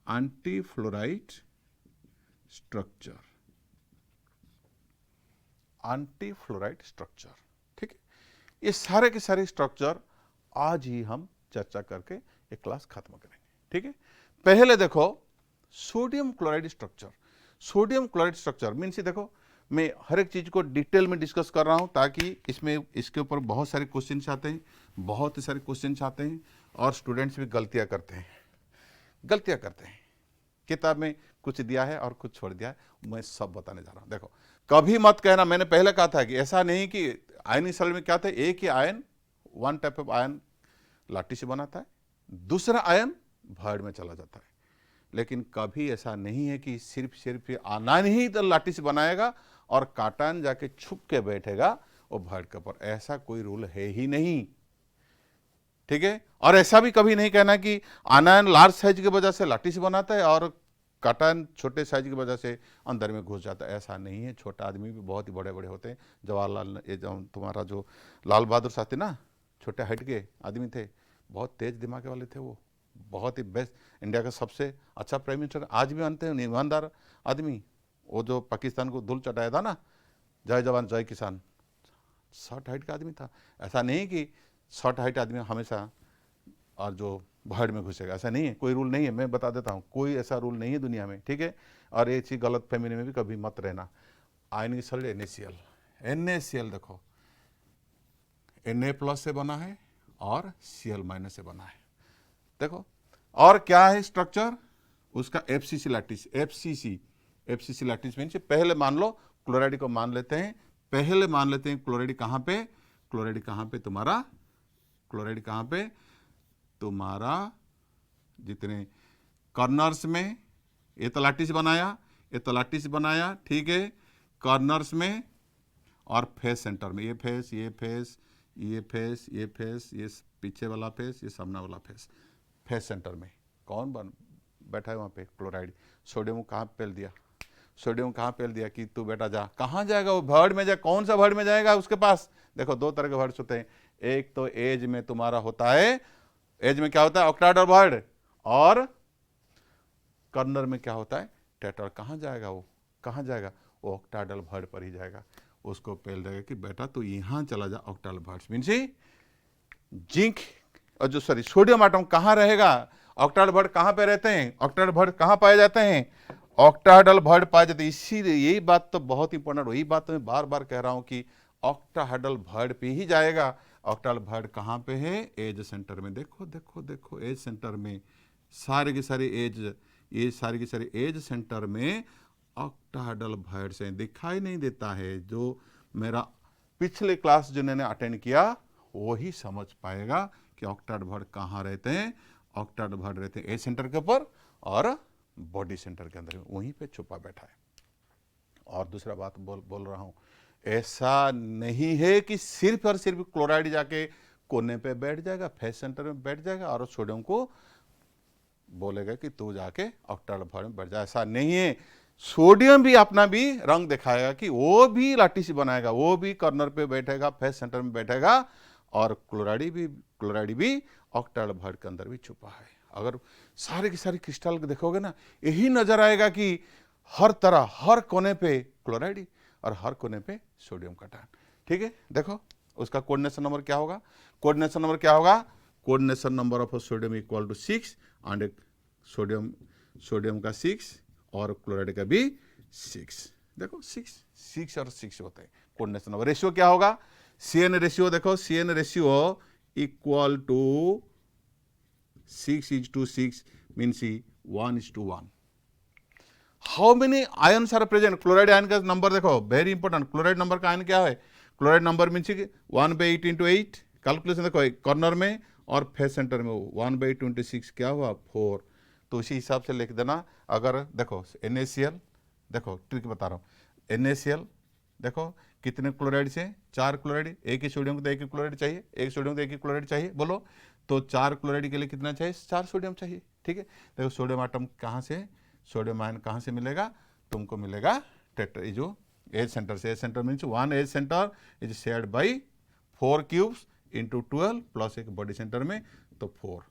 anti fluoride structure, anti fluoride structure, ठीक है। ये सारे के सारे स्ट्रक्चर आज ही हम चर्चा करके ये क्लास खत्म करेंगे, ठीक है। पहले देखो sodium chloride structure. Sodium chloride structure means, देखो मैं हर एक चीज को डिटेल में डिस्कस कर रहा हूं ताकि इसके ऊपर बहुत सारे क्वेश्चंस आते हैं, और स्टूडेंट्स भी गलतियां करते हैं। किताब में कुछ दिया है और कुछ छोड़ दिया है, मैं सब बताने जा रहा हूं। देखो कभी मत कहना, मैंने पहले कहा था कि ऐसा नहीं कि आयनिक सॉलिड में क्या था, एक ही ion, one type of ion लाठी से बना था, दूसरा आयन भॉइड में चला जाता है। लेकिन कभी ऐसा नहीं है कि सिर्फ आयन ही तो लैटिस बनाएगा और काटन जाके छुप के बैठेगा वो भॉइड के ऊपर, ऐसा कोई रूल है ही नहीं। ठीक है, और ऐसा भी कभी नहीं कहना कि आयन लार्ज साइज की वजह से लैटिस बनाता है और काटन छोटे साइज की वजह से अंदर में घुस जाता है, ऐसा नहीं है। छोटा आदमी भी बहुत ही बड़े बड़े होते हैं। जवाहरलाल, ये जो तुम्हारा जो लाल बहादुर शास्त्री ना, छोटे हाइट के आदमी थे, बहुत तेज दिमाग वाले थे, वो बहुत ही बेस्ट, इंडिया का सबसे अच्छा प्राइम मिनिस्टर आज भी मानते हैं, ईमानदार आदमी। वो जो पाकिस्तान को धूल चटाया था ना, जय जवान जय किसान, शॉर्ट हाइट का आदमी था। ऐसा नहीं कि शॉर्ट हाइट आदमी हमेशा और जो भॉइड में घुसेगा, ऐसा नहीं है, कोई रूल नहीं है। मैं बता देता हूँ, कोई ऐसा रूल नहीं है दुनिया में। ठीक है, और ये चीज गलत फहमी में भी कभी मत रहना। आयन की सॉलिड NaCl, NaCl देखो Na+ से बना है और Cl- से बना है। देखो और क्या है स्ट्रक्चर उसका, FCC lattice. FCC lattice means पहले मान लो क्लोराइड को मान लेते हैं, पहले मान लेते हैं क्लोराइड कहाँ पे, क्लोराइड कहाँ पे तुम्हारा, क्लोराइड कहाँ पे तुम्हारा, जितने कॉर्नर्स में, ये तो लैटिस बनाया, ये तो लैटिस बनाया, ठीक है, कॉर्नर्स में और फेस सेंटर में, ये फेस, ये फेस, ये फेस, ये फेस, ये पीछे वाला फेस, ये सामने वाला फेस, फेस सेंटर में कौन बैठा है वहाँ पे, क्लोराइड। सोडियम कहाँ पेल दिया, सोडियम कहाँ पेल दिया कि तू बेटा जा, कहाँ जाएगा वो, भॉइड में जाए, कौन सा भॉइड में जाएगा उसके पास। देखो दो तरह के भॉइड्स होते हैं, एक तो एज में तुम्हारा होता है, एज में क्या होता है ऑक्टाहेड्रल भॉइड, और कॉर्नर में क्या होता है टेट्रा। कहाँ जाएगा वो, कहाँ जाएगा वो, ऑक्टाहेड्रल भॉइड पर ही जाएगा। उसको पेल देगा कि बेटा तू यहाँ चला जा, ऑक्टाहेड्रल भॉइड मीन्स जिंक और जो सॉरी सोडियम आटम कहाँ रहेगा, ऑक्टाहेड्रल भॉइड कहाँ पे रहते हैं, ऑक्टाहेड्रल भॉइड कहाँ पाए जाते हैं, ऑक्टाहेड्रल भॉइड पाए जाते हैं। इसीलिए यही बात तो बहुत इंपॉर्टेंट, वही बात मैं बार बार कह रहा हूं कि ऑक्टाहेड्रल भॉइड पे ही जाएगा। ऑक्टाहेड्रल भॉइड कहाँ पे है, एज सेंटर में। देखो देखो देखो एज सेंटर में सारे के सारे एज, ये सारी की सारी एज सेंटर में ऑक्टाहेड्रल भॉइड से दिखाई नहीं देता है। जो मेरा पिछले क्लास जिन्होंने अटेंड किया वही समझ पाएगा कि ऑक्टाहेड्रल भॉइड कहाँ रहते हैं। ऑक्टाहेड्रल भॉइड रहते हैं एज सेंटर के ऊपर और बॉडी सेंटर के अंदर, वहीं पे छुपा बैठा है। और दूसरा बात बोल रहा हूं, ऐसा नहीं है कि सिर्फ और सिर्फ क्लोराइड जाके कोने पे बैठ जाएगा, फेस सेंटर में बैठ जाएगा और सोडियम को बोलेगा कि तू जाके ऑक्टाहेड्रल भॉइड में बैठ जा, ऐसा नहीं है। सोडियम भी अपना भी रंग दिखाएगा कि वो भी लैटिस बनाएगा, वो भी कॉर्नर पे बैठेगा, फेस सेंटर में बैठेगा, और क्लोराइड भी ऑक्टाहेड्रल भॉइड के अंदर भी छुपा है। अगर सारे की सारी क्रिस्टल देखोगे ना, यही नजर आएगा कि हर तरह हर कोने पे क्लोराइड और हर कोने पे सोडियम कटायन। ठीक है, देखो उसका कोऑर्डिनेशन नंबर क्या होगा, कोऑर्डिनेशन नंबर क्या होगा, coordination number of sodium equal to 6 and sodium का 6 और क्लोराइड का भी 6। देखो 6 और 6 होते हैं कोऑर्डिनेशन नंबर। रेशियो क्या होगा, CN रेशियो, देखो CN ratio equal to 6:6 means 1:1। How many ions are present, chloride ion का नंबर देखो, वेरी इंपॉर्टेंट। क्लोराइड नंबर का आयन क्या है, क्लोराइड नंबर मीन्स 1/8 × 8। कैलकुलेशन देखो, कॉर्नर में और फेस सेंटर में 1/26 क्या हुआ 4। तो उसी हिसाब से लिख देना। अगर देखो NaCl, देखो ट्रिक बता रहा हूँ, NaCl देखो कितने क्लोराइड से, 4 क्लोराइड, एक ही सोडियम को तो एक ही क्लोराइड चाहिए, एक सोडियम को एक ही क्लोराइड चाहिए, बोलो तो 4 क्लोराइड के लिए कितना चाहिए, 4 सोडियम चाहिए। ठीक है, देखो सोडियम आटम कहाँ से, सोडियम आयन कहाँ से मिलेगा, तुमको मिलेगा टेट्रा, जो एज सेंटर से। Edge centre means 1 edge centre is shared by 4 cubes into 12 plus एक बॉडी सेंटर में तो 4।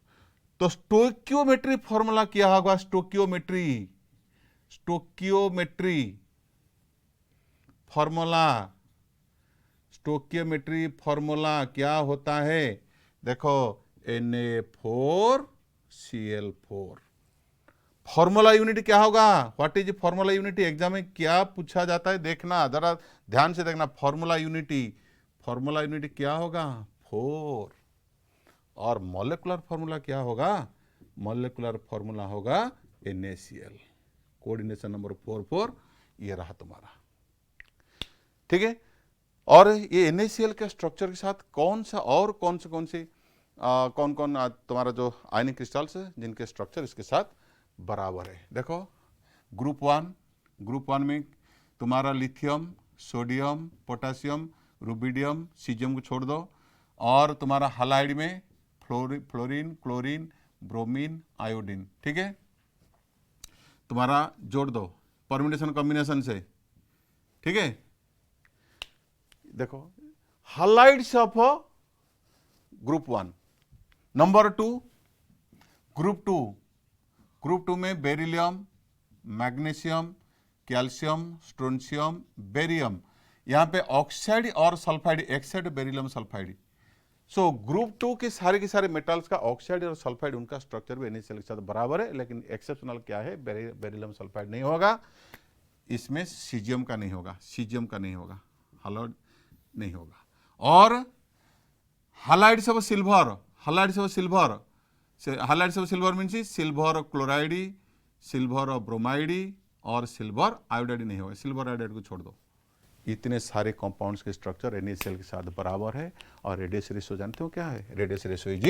तो स्टोइकियोमेट्री फॉर्मूला क्या होगा, स्टोइकियोमेट्री फॉर्मूला, स्टोइकियोमेट्री फॉर्मूला क्या होता है, देखो Na4Cl4। फॉर्मूला यूनिट क्या होगा, what is formula unit, exam में क्या पूछा जाता है, देखना जरा ध्यान से देखना। फॉर्मूला यूनिट क्या होगा 4, और मॉलिक्यूलर फॉर्मूला क्या होगा, मॉलिक्यूलर फॉर्मूला होगा NaCl, कोऑर्डिनेशन नंबर 4 ये रहा तुम्हारा। ठीक है, और ये NaCl के स्ट्रक्चर के साथ कौन से कौन कौन तुम्हारा जो आयनिक क्रिस्टल्स है जिनके स्ट्रक्चर इसके साथ बराबर है। देखो ग्रुप वन में तुम्हारा lithium, sodium, potassium, rubidium, caesium को छोड़ दो, और तुम्हारा हालाइड में फ्लोरीन, क्लोरीन, ब्रोमीन, आयोडीन। ठीक है, तुम्हारा जोड़ दो परम्यूटेशन कॉम्बिनेशन से। ठीक है, देखो halides of group one. Number two group two में beryllium, magnesium, calcium, strontium, barium, यहाँ पे ऑक्साइड और sulphide, except beryllium sulphide. So group two के सारे मेटल्स का ऑक्साइड और सल्फाइड उनका स्ट्रक्चर भी NaCl के साथ बराबर है, लेकिन एक्सेप्शनल क्या है, बेरिलियम सल्फाइड नहीं होगा, इसमें सीजियम का नहीं होगा, हालाइड नहीं होगा। और halides of silver means silver chloride, silver bromide और सिल्वर आयोडाइड नहीं होगा, सिल्वर आयोडाइड को छोड़ दो। इतने सारे कंपाउंड्स के स्ट्रक्चर NaCl के साथ बराबर है। और रेडियस रेशियो जानते हो क्या है? Radius ratio is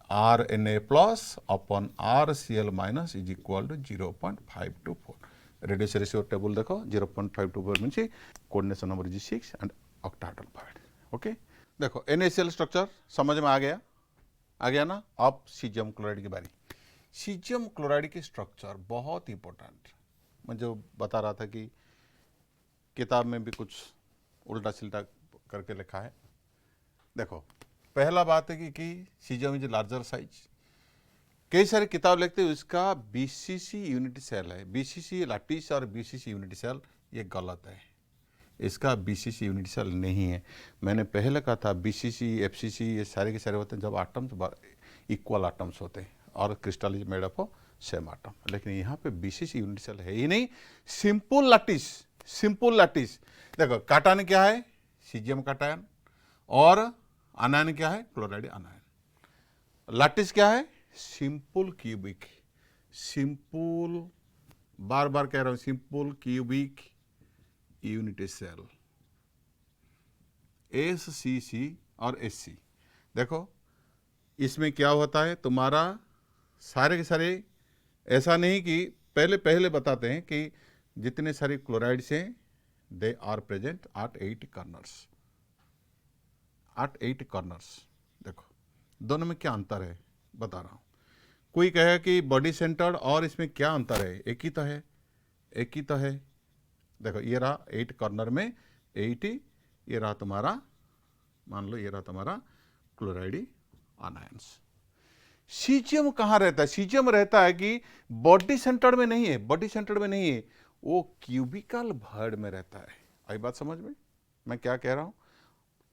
RNA plus upon RCl minus is equal to 0.524। Radius ratio table देखो, 0.524 means coordination number is 6 and octahedral bond. Okay, देखो NaCl स्ट्रक्चर समझ में आ गया ना। अब सीजियम क्लोराइड की बारी। सीजियम क्लोराइड की स्ट्रक्चर बहुत इंपॉर्टेंट, मैं जो बता रहा था कि किताब में भी कुछ उल्टा सिल्टा करके लिखा है। देखो पहला बात है कि सीजियम इज लार्जर साइज। कई सारे किताब लिखते हैं उसका BCC यूनिट सेल है, BCC लैटिस और BCC यूनिट सेल, ये गलत है। इसका BCC यूनिट सेल नहीं है। मैंने पहले कहा था BCC FCC ये सारे के सारे होते हैं जब आटम्स इक्वल आटम्स होते हैं और crystal is made up of same atom, लेकिन यहाँ पे BCC यूनिट सेल है ही नहीं। Simple lattice. देखो काटायन क्या है? Caesium cation. और आनायन क्या है? क्लोराइड आनायन। लैटिस क्या है? सिंपल क्यूबिक, बार बार कह रहा हूं, simple cubic unit cell, SCC और SC। देखो इसमें क्या होता है तुम्हारा, सारे के सारे, ऐसा नहीं कि पहले बताते हैं कि जितने सारे क्लोराइड्स हैं they are present at 8 corners. देखो दोनों में क्या अंतर है बता रहा हूं। कोई कहे कि बॉडी सेंटर्ड और इसमें क्या अंतर है? एक ही तो है। देखो ये रहा 8 कॉर्नर में 8, ये रहा तुम्हारा, मान लो ये रहा तुम्हारा क्लोराइड आनायंस। सीजियम कहाँ रहता है? सीजियम रहता है कि बॉडी सेंटर्ड में नहीं है, वो क्यूबिकल भर्ड में रहता है। आई बात समझ में? मैं क्या कह रहा हूं,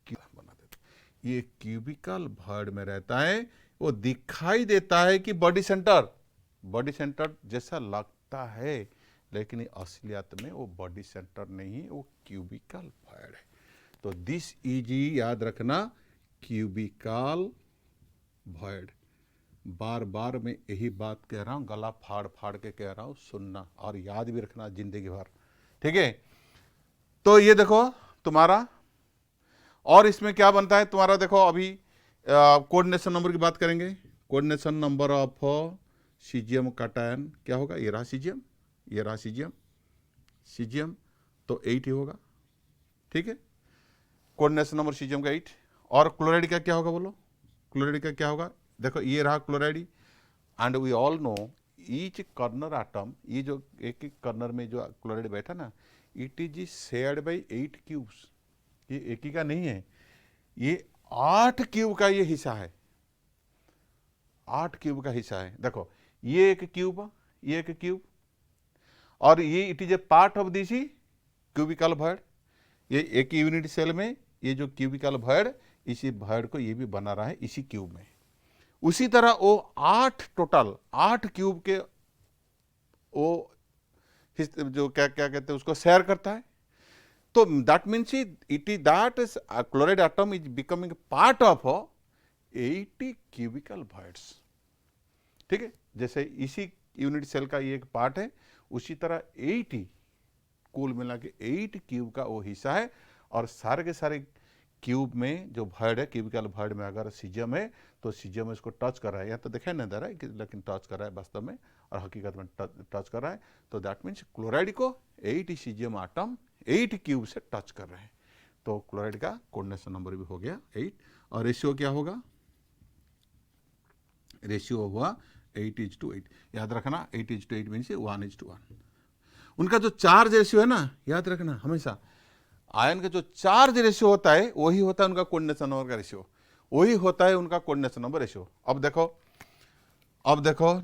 बना देता। ये क्यूबिकल भर्ड में रहता है, वो दिखाई देता है कि बॉडी सेंटर जैसा लगता है, लेकिन असलियत में वो बॉडी सेंटर नहीं, वो क्यूबिकल भर्ड है। तो दिस इज, याद रखना, क्यूबिकल भर्ड। बार बार मैं यही बात कह रहा हूं, गला फाड़ के कह रहा हूं, सुनना और याद भी रखना जिंदगी भर। ठीक है, तो ये देखो तुम्हारा, और इसमें क्या बनता है तुम्हारा, देखो अभी कोऑर्डिनेशन नंबर की बात करेंगे। कोऑर्डिनेशन नंबर ऑफ सीजियम काटायन क्या होगा? ये रहा सीजियम, तो 8 ही होगा। ठीक है, कोऑर्डिनेशन नंबर सीजियम का 8। और क्लोराइड का क्या होगा बोलो? क्लोराइड का क्या होगा? देखो ये रहा chloride, and we all know each corner atom, ये जो एक कॉर्नर में जो क्लोराइड बैठा ना, it is shared by 8 cubes. ये एक ही का नहीं है, ये 8 क्यूब का ये हिस्सा है, 8 क्यूब का हिस्सा है। देखो ये एक क्यूब, और ये it is a part of this cubical bird. ये एक यूनिट सेल में ये जो क्यूबिकल भर्ड, इसी भर्ड को ये भी बना रहा है इसी क्यूब में। उसी तरह वो 8 क्यूब के वो जो क्या कहते हैं उसको शेयर करता है। तो that means it is that chloride atom is becoming part of 80 cubical voids. ठीक है, जैसे इसी यूनिट सेल का ये एक पार्ट है, उसी तरह 80 कुल मिला के 8 क्यूब का वो हिस्सा है। और सारे के सारे क्यूब में जो भर्ड है, क्यूबिकल भर्ड में अगर सीजियम है तो सीजियम इसको टच कर रहा है, या तो दिखाई नहीं दे रहा है लेकिन टच कर रहा है वास्तव में, और हकीकत में टच कर रहा है, तो दैट मीन्स क्लोराइड को 8 सीजियम आटम 8 क्यूब से टच कर रहे हैं। तो क्लोराइड का कोऑर्डिनेशन नंबर भी हो गया 8। और रेशियो क्या होगा, रेशियो हुआ 8:8। याद रखना 8:8 मीन्स 1:1। उनका जो चार्ज रेशियो है ना, याद रखना हमेशा आयन का जो चार्ज रेशियो होता है वही होता है उनका कोऑर्डिनेशन नंबर का रेशियो, वही होता है उनका कोऑर्डिनेशन नंबर रेशियो। अब देखो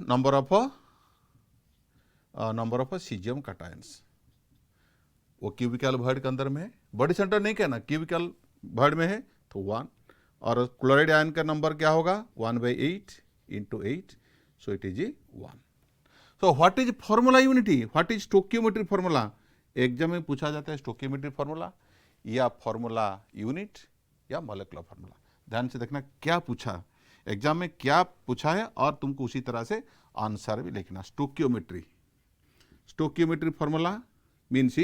नंबर ऑफ सीजियम कैटायंस, वो क्यूबिकल भर्ड के अंदर में है, बॉडी सेंटर नहीं कहना, क्यूबिकल भर्ड में है तो 1। और क्लोराइड आयन का नंबर क्या होगा 1/8 into 8, so it is 1। So what is formula unity, what is stoichiometry formula? Exam में पूछा जाता है स्टोकियोमेट्री फार्मूला या फार्मूला यूनिट या मॉलिक्यूलर फार्मूला। ध्यान से देखना क्या पूछा, एग्जाम में क्या पूछा है और तुमको उसी तरह से आंसर भी लिखना। Stoichiometry formula means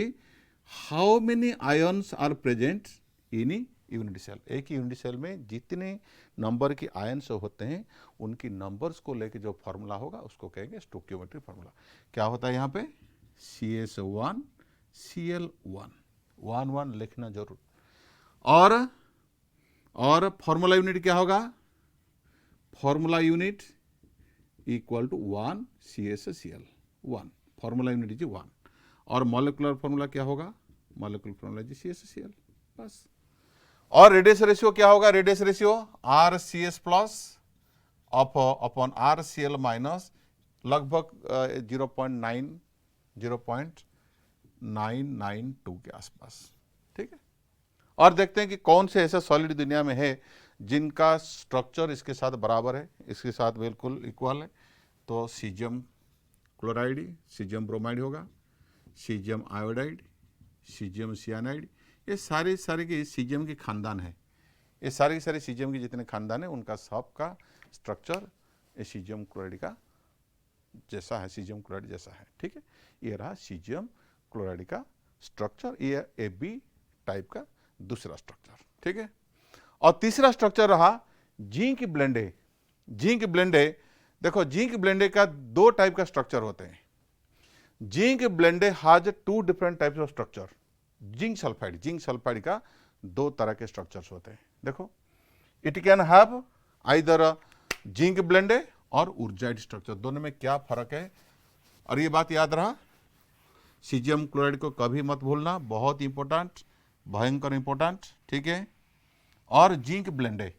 how many ions are present in unit cell. एक ही यूनिट सेल में जितने नंबर के आयन्स होते हैं उनकी नंबर्स को लेके जो फार्मूला होगा उसको कहेंगे स्टोकियोमेट्री फार्मूला। क्या होता है यहाँ पे CS1 Cl1 1 लिखना जरूर। और फॉर्मूला यूनिट क्या होगा, formula unit equal to 1 CsCl1, formula unit is 1। और मॉलिक्यूलर फॉर्मूला क्या होगा, मॉलिक्यूलर फॉर्मूला इज CsCl बस। और रेडियस रेशियो क्या होगा, radius ratio RCS plus upon RCl minus लगभग 0.992 के आसपास, ठीक है। और देखते हैं कि कौन से ऐसे सॉलिड दुनिया में है जिनका स्ट्रक्चर इसके साथ बराबर है, इसके साथ बिल्कुल इक्वल है। तो सीजियम क्लोराइड, सीजियम ब्रोमाइड होगा, सीजियम आयोडाइड, सीजियम सियानाइड, ये सारे के सीजियम के खानदान है। ये सारे सीजियम के जितने खानदान है उनका सब का स्ट्रक्चर ये सीजियम क्लोराइड का जैसा है, सीजियम क्लोराइड जैसा है, ठीक है। ये रहा सीजियम क्लोराइड का स्ट्रक्चर, ये AB टाइप का दूसरा स्ट्रक्चर, ठीक है। और तीसरा स्ट्रक्चर रहा जिंक ब्लेंडे। जिंक ब्लेंडे, देखो जिंक ब्लेंडे का 2 टाइप का स्ट्रक्चर होते हैं। Zinc blende has 2 different types of structure. Zinc sulphide का 2 तरह के स्ट्रक्चर्स होते हैं। देखो it can have either zinc blende और उर्जाइड स्ट्रक्चर, दोनों में क्या फर्क है। और ये बात याद रहा, सीजियम क्लोराइड को कभी मत भूलना, बहुत इंपॉर्टेंट, भयंकर इंपॉर्टेंट, ठीक है। और जिंक ब्लेंडे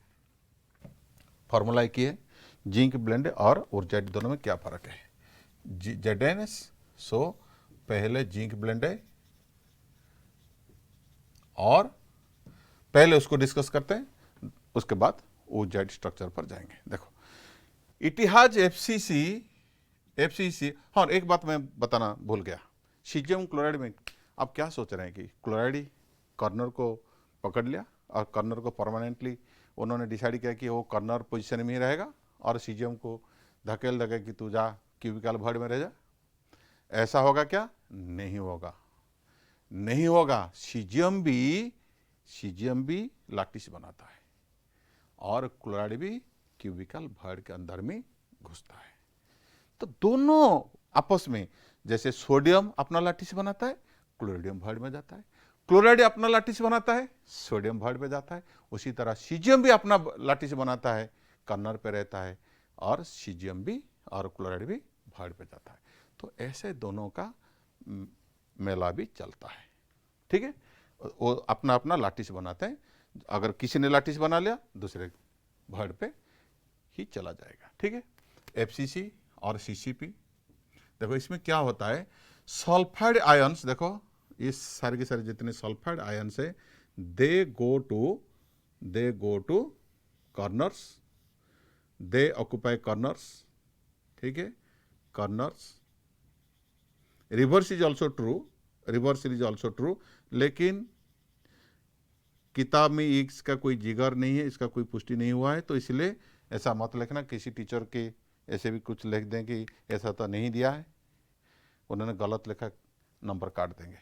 फॉर्मूला एक ही है, जिंक ब्लेंडे और उर्जाइड दोनों में क्या फर्क है, ZnS। सो पहले जिंक ब्लेंडे और पहले उसको डिस्कस करते हैं, उसके बाद उर्जाइड स्ट्रक्चर पर जाएंगे। देखो इतिहास FCC। हाँ एक बात मैं बताना भूल गया, सीजियम क्लोराइड में आप क्या सोच रहे हैं कि क्लोराइड कॉर्नर को पकड़ लिया और कॉर्नर को परमानेंटली उन्होंने डिसाइड किया कि वो कॉर्नर पोजीशन में ही रहेगा और सीजियम को धकेल कि तू जा क्यूबिकल भर्ड में रह जा, ऐसा होगा क्या, नहीं होगा। सीजियम भी लैटिस बनाता है और क्लोराइड भी क्यूबिकल भर्ड के अंदर में घुसता है। तो दोनों आपस में, जैसे सोडियम अपना लैटिस बनाता है क्लोरीडियम भर्ड में जाता है, क्लोराइड अपना लैटिस बनाता है सोडियम भर्ड में जाता है, उसी तरह सीजियम भी अपना लैटिस बनाता है कॉर्नर पे रहता है और सीजियम भी और क्लोराइड भी भर्ड पे जाता है। तो ऐसे दोनों का मेला भी चलता है, ठीक है। वो अपना अपना लैटिस बनाते हैं, अगर किसी ने लैटिस बना लिया दूसरे भर्ड पे ही चला जाएगा, ठीक है। FCC और CCP, देखो इसमें क्या होता है, सल्फाइड आयंस, देखो ये सारे के सारे जितने सल्फाइड आयंस है they go to corners, they occupy corners, ठीक है, corners. Reverse is also true, लेकिन किताब में इसका कोई जिगर नहीं है, इसका कोई पुष्टि नहीं हुआ है, तो इसलिए ऐसा मत लिखना, किसी टीचर के ऐसे भी कुछ लिख दें कि ऐसा तो नहीं दिया है, उन्होंने गलत लिखा, नंबर काट देंगे।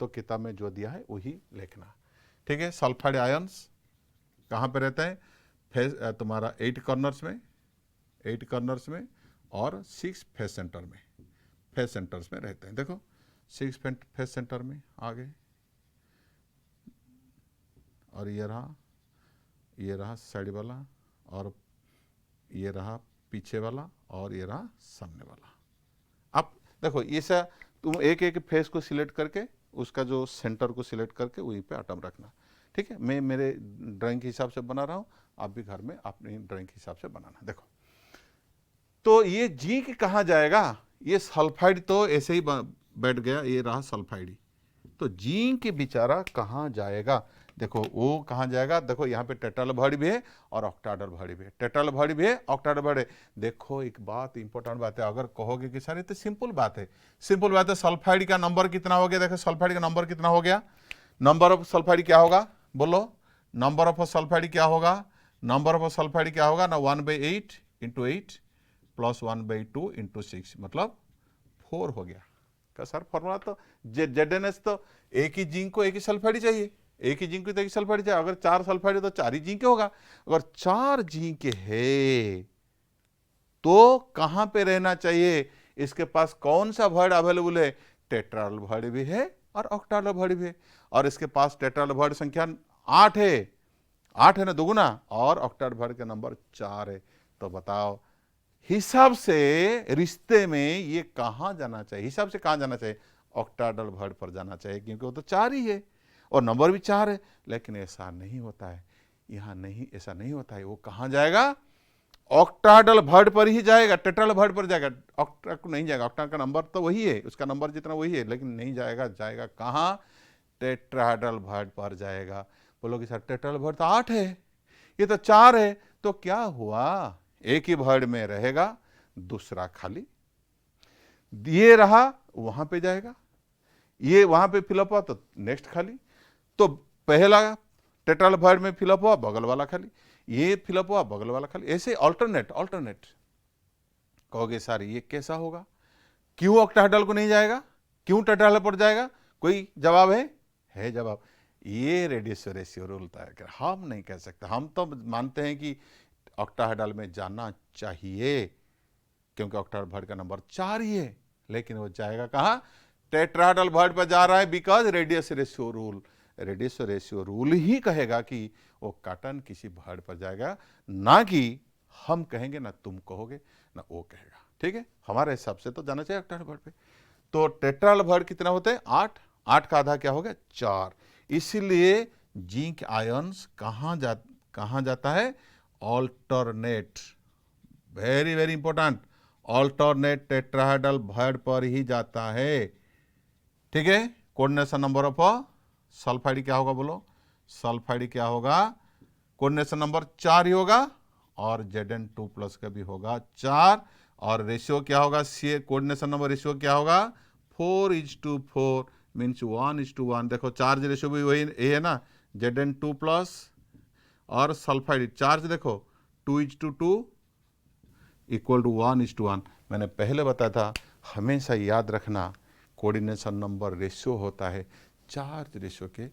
तो किताब में जो दिया है वही लिखना, ठीक है। सल्फाइड आयंस कहाँ पे रहता है? फेस तुम्हारा 8 कॉर्नर्स में, 8 कॉर्नर्स में और 6 फेस सेंटर में, फेस सेंटर्स में रहते हैं। देखो 6 फेस सेंटर में आ गए, और ये रहा साइड वाला, और ये रहा पीछे वाला, और ये रहा सामने वाला। अब देखो ऐसा तुम एक एक फेस को सिलेक्ट करके उसका जो सेंटर को सिलेक्ट करके वहीं पे आटम रखना, ठीक है। मैं मेरे ड्राइंग के हिसाब से बना रहा हूँ, आप भी घर में अपनी ड्राइंग के हिसाब से बनाना। देखो तो ये जिंक कहाँ जाएगा? ये सल्फाइड तो ऐसे ही बैठ गया, ये रहा सल्फाइड। तो जिंक बेचारा कहाँ जाएगा? देखो वो कहाँ जाएगा? देखो यहाँ पे टेट्राल भाड़ी भी है और ऑक्टाडल भाड़ी भी है, टेट्राल भाड़ी भी है, ऑक्टाडल भाड़ी। देखो एक बात इंपॉर्टेंट बात है, अगर कहोगे कि सर ये तो सिंपल बात है, सिंपल बात है, सल्फाइड का नंबर कितना हो गया? देखो सल्फाइड का नंबर कितना हो गया? नंबर ऑफ सल्फाइड क्या होगा? बोलो, नंबर ऑफ सल्फाइड क्या होगा? नंबर ऑफ सल्फाइड क्या होगा ना? 1/8 × 8 प्लस 1/2 × 6 मतलब 4 हो गया। क्या सर फॉर्मूला तो ZnH तो एक ही जिंक को एक ही सल्फाइड चाहिए, एक ही जिंक को तो एक ही सल्फाइड चाहिए। अगर 4 सल्फाइड है तो 4 ही जिंक होगा। अगर 4 जिंक है तो कहां पे रहना चाहिए? इसके पास कौन सा वर्ड अवेलेबल है? टेट्राल वर्ड भी है और ऑक्टाडल वर्ड भी है, और इसके पास टेट्राल वर्ड संख्या 8 है, 8 है ना दुगुना, और ऑक्टाडल वर्ड का नंबर 4 है। तो बताओ हिसाब से रिश्ते में ये कहां जाना चाहिए? हिसाब से कहां जाना चाहिए? ऑक्टाडल वर्ड पर जाना चाहिए, क्योंकि वो तो 4 ही है और नंबर भी 4 है। लेकिन ऐसा नहीं होता है, यहां नहीं, ऐसा नहीं होता है। वो कहां जाएगा? ऑक्टाडल वर्ड पर ही जाएगा, टेट्राल वर्ड पर जाएगा, ऑक्टा को नहीं जाएगा। ऑक्टा का नंबर तो वही है, उसका नंबर जितना वही है, लेकिन नहीं जाएगा। जाएगा कहां? टेट्राहेड्रल वर्ड पर जाएगा। बोलोगे सर टेट्राल वर्ड तो 8 है, ये तो 4 है, तो क्या हुआ? एक ही वर्ड में रहेगा, दूसरा खाली। ये रहा वहां पे जाएगा, ये वहां पे फिलअप हुआ तो नेक्स्ट खाली। तो पहला टेट्राल वर्ड में फिलअप हुआ, बगल वाला खाली, ये फिलअप हुआ, बगल वाला खाली, ऐसे ऑल्टरनेट ऑल्टरनेट। कहोगे सर ये कैसा होगा? क्यों ऑक्टाहेड्रल को नहीं जाएगा, क्यों टेट्राहेड्रल पर जाएगा? कोई जवाब है? है जवाब। ये रेडियस रेशियो रूल तय कर, हम नहीं कह सकते। हम तो मानते हैं कि ऑक्टाहेड्रल में जाना चाहिए, क्योंकि ऑक्टाहेड्रल वर्ड का नंबर 4 ही है, लेकिन वो जाएगा कहां? टेट्राहेड्रल वर्ड पर जा रहा है, because radius ratio rule, radius ratio rule ही कहेगा कि वो काटन किसी वर्ड पर जाएगा, ना कि हम कहेंगे, ना तुम कहोगे, ना वो कहेगा। ठीक है, हमारे हिसाब से तो जाना चाहिए ऑक्टाहेड्रल वर्ड पे। तो टेट्राल वर्ड कितना होते हैं? 8, 8 का आधा क्या हो गया? 4। इसीलिए जिंक आयंस कहां जाता है? Alternate, very very important, alternate tetrahedral word पर ही जाता है। ठीक है, कोऑर्डिनेशन नंबर ऑफ सल्फाइड क्या होगा? बोलो, सल्फाइड क्या होगा? कोऑर्डिनेशन नंबर 4 ही होगा, और Zn2+ का भी होगा 4, और रेशियो क्या होगा? सी कोऑर्डिनेशन नंबर रेशियो क्या होगा? 4:4 मीन्स 1:1। देखो चार्ज रेशियो भी वही है ना, Zn2+ और सल्फाइड चार्ज देखो 2:2 इक्वल टू 1:1। मैंने पहले बताया था, हमेशा याद रखना कोऑर्डिनेशन नंबर रेशियो होता है चार्ज रेशियो के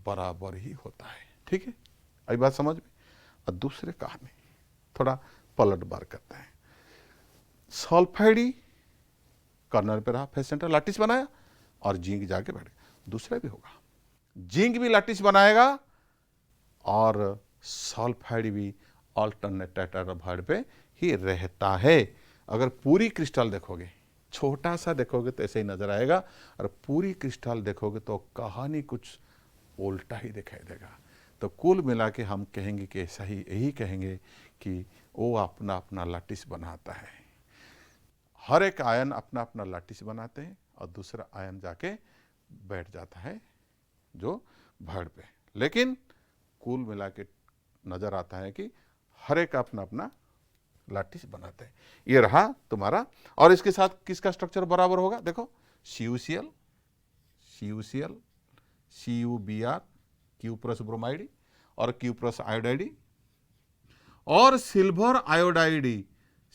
बराबर ही होता है। ठीक है, अभी बात समझ में। और दूसरे कहानी थोड़ा पलट बार करते हैं। सल्फाइड कर्नल पे रहा, फेस सेंटर लैटिस बनाया, और जिंक जाके बैठ गया। दूसरा भी होगा, जिंक भी लैटिस बनाएगा और सल्फाइड भी ऑल्टरनेट टेट्राहेड्रल वर्ड पे ही रहता है। अगर पूरी क्रिस्टल देखोगे, छोटा सा देखोगे तो ऐसे ही नजर आएगा, और पूरी क्रिस्टल देखोगे तो कहानी कुछ उल्टा ही दिखाई देगा। तो कुल मिला के हम कहेंगे कि ऐसा ही, यही कहेंगे कि वो अपना अपना लैटिस बनाता है। हर एक आयन अपना अपना लैटिस बनाते हैं, और दूसरा आयन जाके बैठ जाता है जो वर्ड पे। लेकिन कुल मिला के नजर आता है कि हर एक अपना अपना लैटिस बनाते हैं। ये रहा तुम्हारा, और इसके साथ किसका स्ट्रक्चर बराबर होगा? देखो CuCl, CuCl, CuBr, Q+ bromide और Q+ आयोडाइड, और सिल्वर आयोडाइड।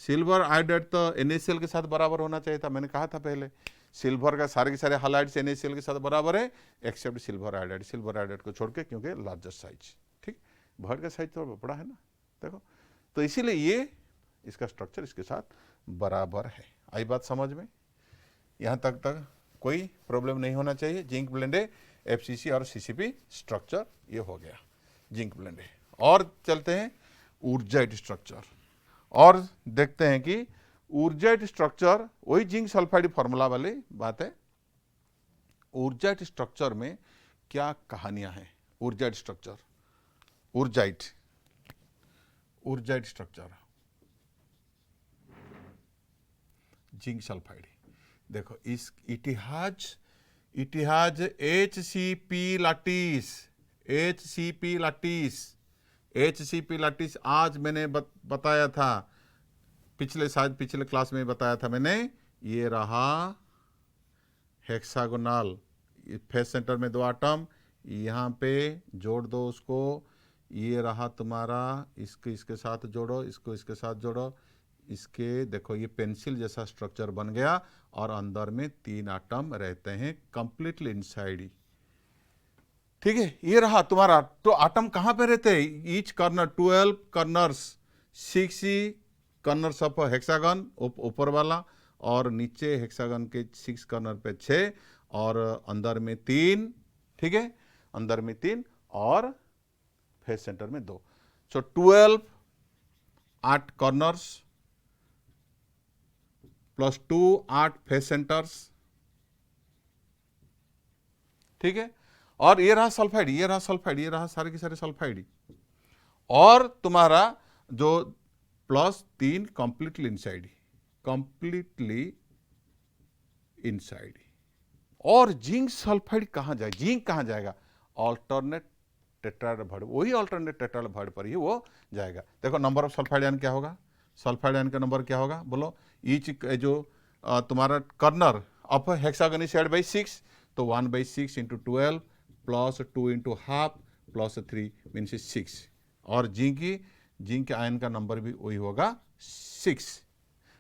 सिल्वर आयोडाइड तो NaCl के साथ बराबर होना चाहिए था, मैंने कहा था पहले। सिल्वर का सारे के सारे हालाइड्स NaCl के साथ बराबर है, except silver iodide, silver iodide को छोड़ के, क्योंकि लार्जेस्ट साइज। ठीक, भड़ का साइज तो बड़ा है ना, देखो। तो इसीलिए ये इसका स्ट्रक्चर इसके साथ बराबर है। आई बात समझ में? यहाँ तक कोई प्रॉब्लम नहीं होना चाहिए। जिंक ब्लेंडे, एफसीसी और सीसीपी स्ट्रक्चर ये हो गया जिंक ब्लेंडे। और चलते हैं ऊर्जाइट स्ट्रक्चर और देखते हैं कि ऊर्जाइट स्ट्रक्चर वही जिंक सल्फाइड फॉर्मूला वाली बात है। ऊर्जाइट स्ट्रक्चर में क्या कहानियां हैं? ऊर्जाइट स्ट्रक्चर, ऊर्जाइट स्ट्रक्चर जिंक सल्फाइड, देखो इस इतिहाज HCP लैटिस आज मैंने बताया था, पिछले क्लास में बताया था मैंने। ये रहा हेक्सागोनल, फेस सेंटर में 2 आटम, यहाँ पे जोड़ दो उसको। ये रहा तुम्हारा, इसके साथ जोड़ो, इसको इसके साथ जोड़ो, इसके देखो ये पेंसिल जैसा स्ट्रक्चर बन गया और अंदर में 3 आटम रहते हैं कंप्लीटली इनसाइड। ठीक है, ये रहा तुम्हारा। तो आटम कहाँ पे रहते हैं? Each corner 12 corners, 6 corners of hexagon ऊपर वाला, और नीचे हेक्सागन के 6 कॉर्नर पे 6 और अंदर में 3। ठीक है, अंदर में 3 और फेस सेंटर में 2। सो 12 8 कॉर्नर्स प्लस 2 8 फेस सेंटर्स। ठीक है, और ये रहा सल्फाइड, ये रहा सारे के सारे सल्फाइड। और तुम्हारा जो प्लस 3 कंप्लीटली इनसाइड। और जिंक सल्फाइड कहाँ जाए? जिंक कहाँ जाएगा? ऑल्टरनेट टेट्राहेड्रल भड़, वही ऑल्टरनेट टेट्राहेड्रल भड़ पर ही वो जाएगा। देखो नंबर ऑफ सल्फाइड आयन क्या होगा? सल्फाइड आयन का नंबर क्या होगा बोलो? ईच जो तुम्हारा corner of hexagon is shared by 6, तो 1/6 into 12 plus 2 into half plus 3 means 6। और जिंक आयन का नंबर भी वही होगा 6,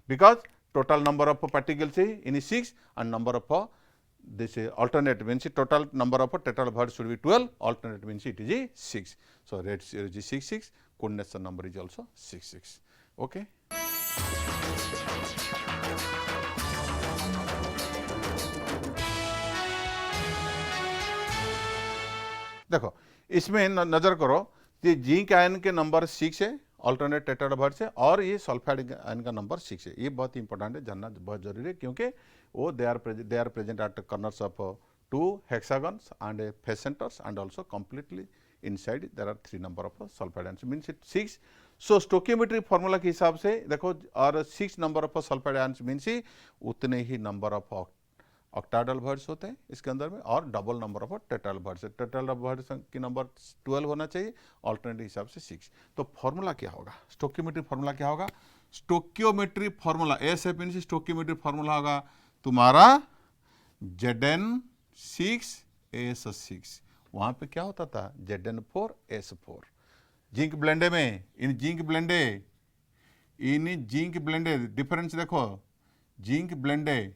because total number of particles in 6 and number of this alternate means total number of tetrahedral bonds should be 12, alternate means it is 6. So ratio is 6. Coordination number is also 6. Okay. देखो इसमें नजर करो कि zinc ion के number 6 है alternate tetrahedral भड़ से, और ये सल्फाइड आयन का नंबर 6 है। ये बहुत इंपॉर्टेंट है, जानना बहुत जरूरी है, क्योंकि वो they are present at corners of 2 hexagons and face centres and also completely inside there are 3 number of sulphide ions means it 6। So stoichiometric formula के हिसाब से देखो, और 6 number of sulphide ions means ही उतने ही नंबर ऑफ ऑक्टाहेड्रल भर्ड्स होते हैं इसके अंदर में, और double number of tetrahedral voids. Tetrahedral voids की नंबर 12 होना चाहिए, ऑल्टरनेट हिसाब से 6। तो फॉर्मूला क्या होगा? स्टोकियोमेट्रिक फॉर्मूला क्या होगा? स्टोकियोमेट्रिक फॉर्मूला एस मीन स्टोकियोमेट्रिक फॉर्मूला होगा तुम्हारा Zn6S6। वहां पे क्या होता था? Zn4S4। जिंक ब्लेंडे में, इन जिंक ब्लेंडे डिफरेंस देखो। जिंक ब्लेंडे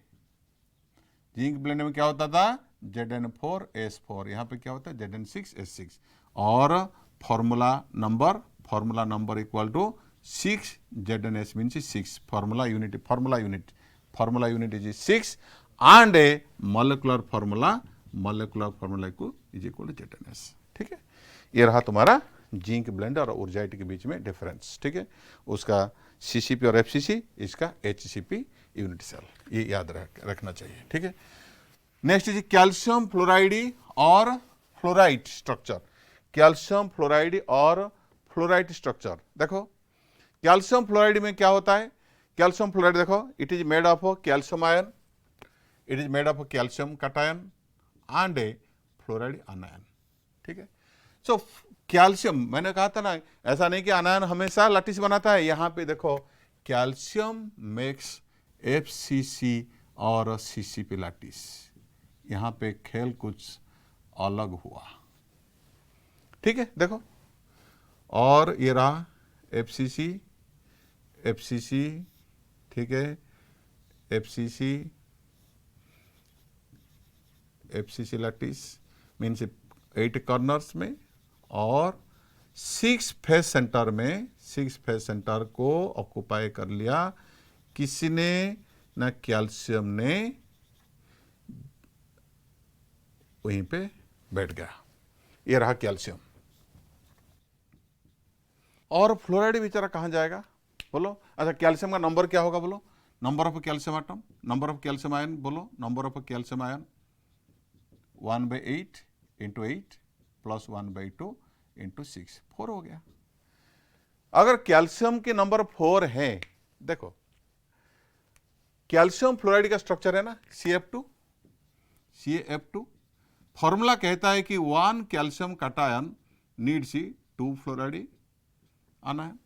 में क्या होता था? Zn4S4। यहाँ पे क्या होता है? Zn6S6। और formula number equal to 6, Zns means 6। Formula unit is 6 and a molecular formula को इज इक्वल टू Zns। ठीक है, ये रहा तुम्हारा जिंक ब्लेंड और ऊर्जाइट के बीच में डिफरेंस। ठीक है, उसका सीसीपी और एफसीसी, इसका एचसीपी यूनिट सेल, ये याद रखना चाहिए। ठीक है, नेक्स्ट इज कैल्शियम फ्लोराइड और फ्लोराइड स्ट्रक्चर। कैल्शियम फ्लोराइड और फ्लोराइड स्ट्रक्चर देखो, कैल्शियम फ्लोराइड में क्या होता है? कैल्शियम फ्लोराइड देखो, it is made of calcium ion, it is made of calcium cation and a fluoride anion. ठीक है, सो कैल्शियम, मैंने कहा था ना, ऐसा नहीं कि आनायन हमेशा लैटिस बनाता है। यहाँ पे देखो कैल्शियम मेक्स एफसीसी और सीसीपी लैटिस। यहाँ पे खेल कुछ अलग हुआ। ठीक है, देखो, और ये रहा एफसीसी, ठीक है, एफसीसी लैटिस मीन्स 8 कॉर्नर्स में, और 6 फेज सेंटर में, 6 फेज सेंटर को ऑक्युपाई कर लिया किसने ना, कैल्शियम ने वहीं पे बैठ गया। ये रहा कैल्शियम। और फ्लोराइड बेचारा कहां जाएगा बोलो? अच्छा, कैल्शियम का नंबर क्या होगा बोलो? Number of calcium atom, number of calcium ion बोलो, number of calcium ion 1/8 into 8 plus 1/2 into 6, 4 हो गया। अगर कैल्शियम के नंबर 4 है, देखो कैल्शियम फ्लोराइड का स्ट्रक्चर है ना CF2, फॉर्मूला कहता है कि 1 calcium cation needs 2 fluoride ion.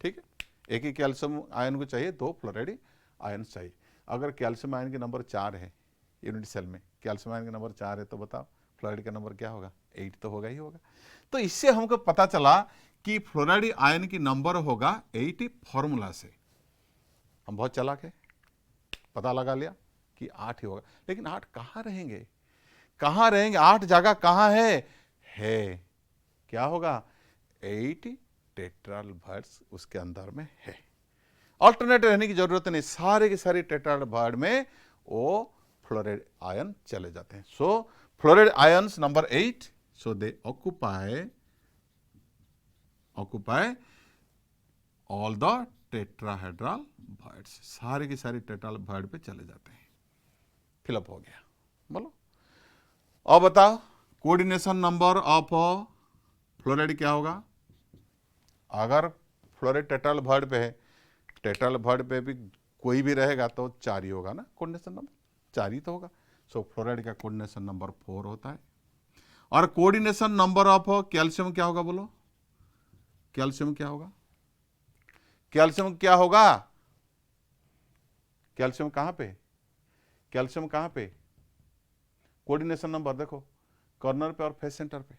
ठीक है, एक ही कैल्शियम आयन को चाहिए 2 फ्लोराइड आयन चाहिए। अगर कैल्शियम आयन के नंबर 4 है यूनिट सेल में, कैल्शियम आयन का नंबर 4 है, तो बताओ फ्लोराइड का नंबर क्या होगा? 8 तो होगा ही होगा। तो इससे हमको पता चला कि फ्लोराइड आयन की नंबर होगा 8 फॉर्मूला से। हम बहुत चालाक है, पता लगा लिया कि 8 ही होगा। लेकिन 8 कहाँ रहेंगे? कहाँ रहेंगे? 8 जगह कहाँ है क्या होगा? 8 टेट्राल बर्ड्स उसके अंदर में है। ऑल्टरनेट रहने की जरूरत नहीं, सारे के सारे टेट्राल बर्ड में वो फ्लोराइड आयन चले जाते हैं। So fluoride ions number 8, so they occupy all the tetrahedral voids, सारे के सारे टेट्राल बर्ड पे चले जाते हैं। फिलअप हो गया। बोलो अब बताओ कोऑर्डिनेशन नंबर ऑफ फ्लोराइड क्या होगा? अगर फ्लोराइड टेट्राल बर्ड पे है, टेट्राल बर्ड पे भी कोई भी रहेगा तो 4 ही होगा ना, कोऑर्डिनेशन नंबर 4 ही तो होगा। सो फ्लोराइड का कोऑर्डिनेशन नंबर 4 होता है। और कोऑर्डिनेशन नंबर ऑफ कैल्शियम क्या होगा बोलो? कैल्शियम क्या होगा? कैल्शियम क्या होगा? कैल्शियम कहां पे? कैल्शियम कहां पे? कोऑर्डिनेशन नंबर देखो, कॉर्नर पे और फेस सेंटर पे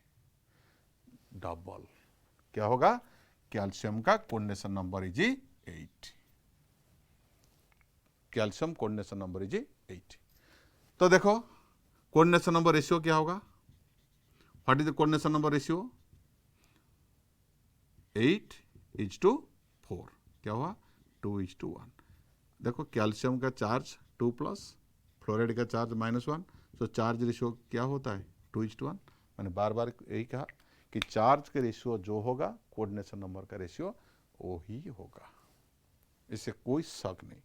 डबल। क्या होगा? कैल्शियम का coordination number is 8। Calcium coordination number is 8। तो देखो कोऑर्डिनेशन नंबर रेशियो क्या होगा? What is the coordination number ratio? 8:4। क्या हुआ? 2:1। देखो कैल्शियम का चार्ज 2 प्लस, फ्लोराइड का चार्ज -1, तो चार्ज रेशियो क्या होता है? 2:1। मैंने बार बार यही कहा कि चार्ज के रेशियो जो होगा, कोऑर्डिनेशन नंबर का रेशियो वो ही होगा, इससे कोई शक नहीं।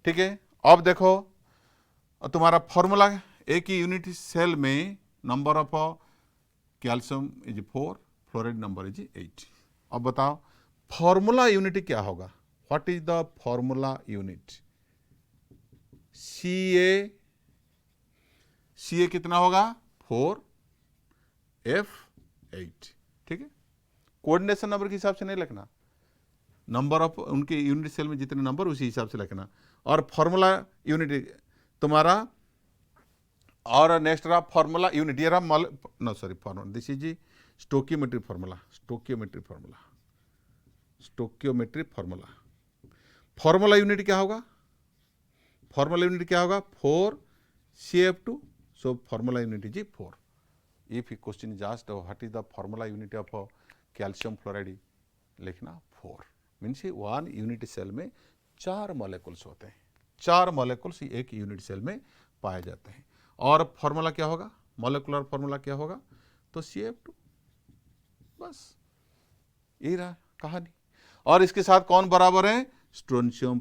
ठीक है, अब देखो तुम्हारा फॉर्मूला, एक ही यूनिट सेल में number of calcium is 4, fluoride number is 8। अब बताओ फॉर्मूला यूनिट क्या होगा? What is the formula unit? CA कितना होगा? 4F8। ठीक है, कोऑर्डिनेशन नंबर के हिसाब से नहीं लिखना, नंबर ऑफ उनके यूनिट सेल में जितने नंबर उसी हिसाब से लिखना। और फॉर्मूला यूनिट तुम्हारा, और नेक्स्ट रहा फॉर्मूला यूनिट, ये रहा no sorry formula, this is stoichiometric formula. Formula unit क्या होगा? 4CF2, so formula unit is 4। If question is asked what is the formula unit of calcium fluoride, लिखना 4। Means 1 unit cell में 4 molecules होते हैं, 4 molecules एक unit cell में पाए जाते हैं। और फॉर्मूला क्या होगा? मॉलिक्यूलर फॉर्मूला क्या होगा? तो CF2। बस यही रहा कहानी। और इसके साथ कौन बराबर है? स्ट्रोंशियम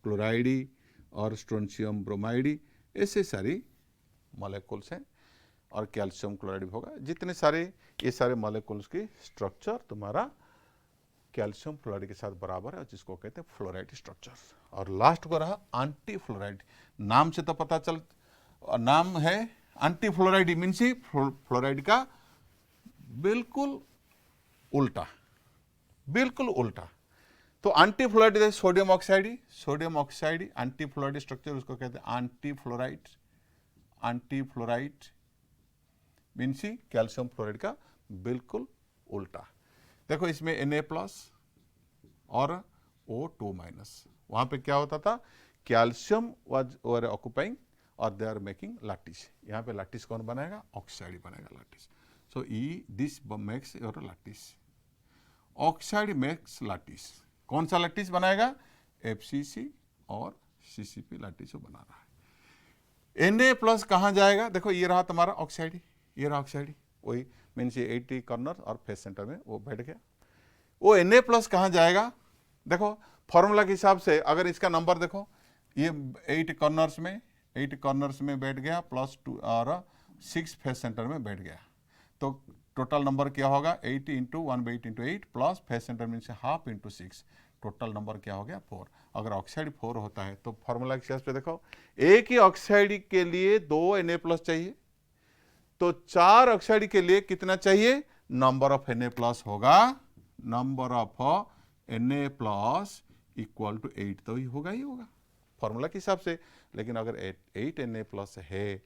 क्लोराइड और स्ट्रोंशियम ब्रोमाइड, ऐसे सारी मॉलिक्यूल्स हैं। और कैल्शियम क्लोराइड होगा। जितने सारे ये सारे मॉलिक्यूल्स की स्ट्रक्चर तुम्हारा कैल्शियम फ्लोराइड के साथ बराबर है, जिसको कहते हैं फ्लोराइड स्ट्रक्चर। और लास्ट को रहा एंटी फ्लोराइड। नाम से तो पता चल, नाम है एंटी फ्लोराइड, मीन्स फ्लोराइड का बिल्कुल उल्टा, बिल्कुल उल्टा। तो एंटी फ्लोराइड है sodium oxide, anti fluoride structure उसको कहते हैं anti fluoride means calcium fluoride का बिल्कुल उल्टा। देखो इसमें Na+ और O2-, वहां पे क्या होता था? कैल्शियम वाज ऑक्युपाइंग और दे आर मेकिंग लैटिस। यहाँ पे लैटिस कौन बनाएगा? ऑक्साइड बनेगा lattice. So this makes your lattice. Oxide makes lattice. कौन सा लैटिस बनाएगा? FCC और CCP लैटिस बना रहा है. Na+ कहाँ जाएगा? देखो ये रहा तुम्हारा ऑक्साइड, ये रहा ऑक्साइड, वही मीन्स 80 कॉर्नर और फेस सेंटर में वो बैठ गया. वो Na+ कहाँ जाएगा? देखो फॉर्मूला के हिसाब से अगर इसका नंबर देखो, ये 8 कॉर्नर्स में बैठ गया +2 और 6 फेस सेंटर में बैठ गया. तो टोटल नंबर क्या होगा? 80 × 1/8 × 8 plus face centre means half × 6. Total number क्या हो गया? 4. अगर ऑक्साइड 4 होता है तो फॉर्मूला के हिसाब से देखो, एक ही ऑक्साइड के लिए 2 Na+ चाहिए, तो 4 ऑक्साइड के लिए कितना चाहिए? नंबर ऑफ Na+ होगा, number of Na+ equal to 8 तो ही होगा फॉर्मूला के हिसाब से. लेकिन अगर 8 Na+ है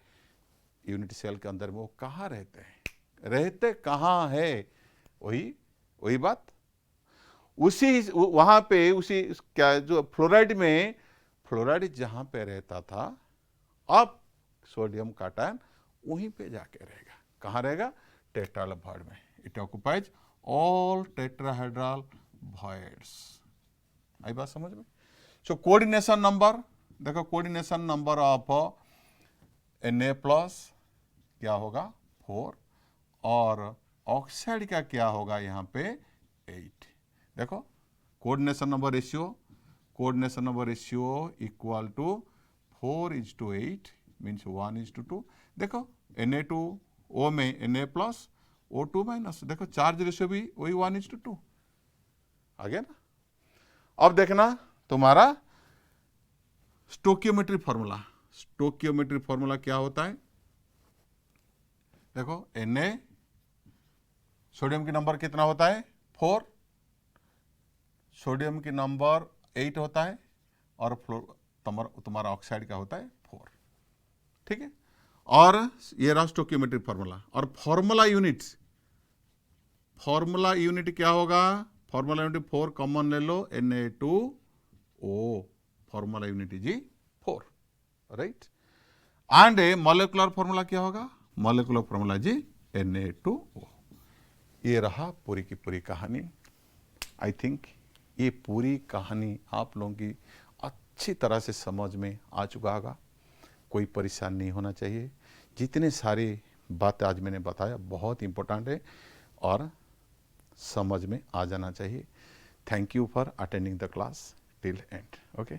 यूनिट सेल के अंदर में, वो कहाँ रहते कहाँ है? वही बात. उसी वहां पे उसी क्या जो फ्लोराइड जहां पे रहता था, अब सोडियम काटायन वहीं पे जाके रहेगा. कहाँ रहेगा? टेट्राल वॉइड में. It occupies all tetrahedral voids. आई बात समझ में? सो कोऑर्डिनेशन नंबर देखो, कोऑर्डिनेशन नंबर ऑफ Na+ क्या होगा? 4. और ऑक्साइड का क्या होगा यहाँ पे? 8. देखो coordination number ratio equal to 4:8 means 1:2. देखो Na2O में Na+ O2-. देखो चार्ज रेशियो भी वही 1:2 आ गया ना. अब देखना तुम्हारा स्टोकियोमेट्री फॉर्मूला क्या होता है? देखो Na सोडियम की नंबर कितना होता है? 4. सोडियम की नंबर 8 होता है और तुम्हारा ऑक्साइड का होता है 4. ठीक है. और ये रहा स्टोकियोमेट्रिक फॉर्मूला. और फॉर्मूला यूनिट क्या होगा? फॉर्मूला यूनिट 4 कॉमन ले लो, Na2O. फॉर्मूला यूनिट जी 4, राइट. एंड मॉलिक्यूलर फॉर्मूला क्या होगा? मॉलिक्यूलर फॉर्मूला जी Na2O. ये रहा पूरी की पूरी कहानी. आई थिंक ये पूरी कहानी आप लोगों की अच्छी तरह से समझ में आ चुका होगा. कोई परेशान नहीं होना चाहिए. जितने सारी बातें आज मैंने बताया बहुत इंपॉर्टेंट है और समझ में आ जाना चाहिए. Thank you for attending the class till and. Okay.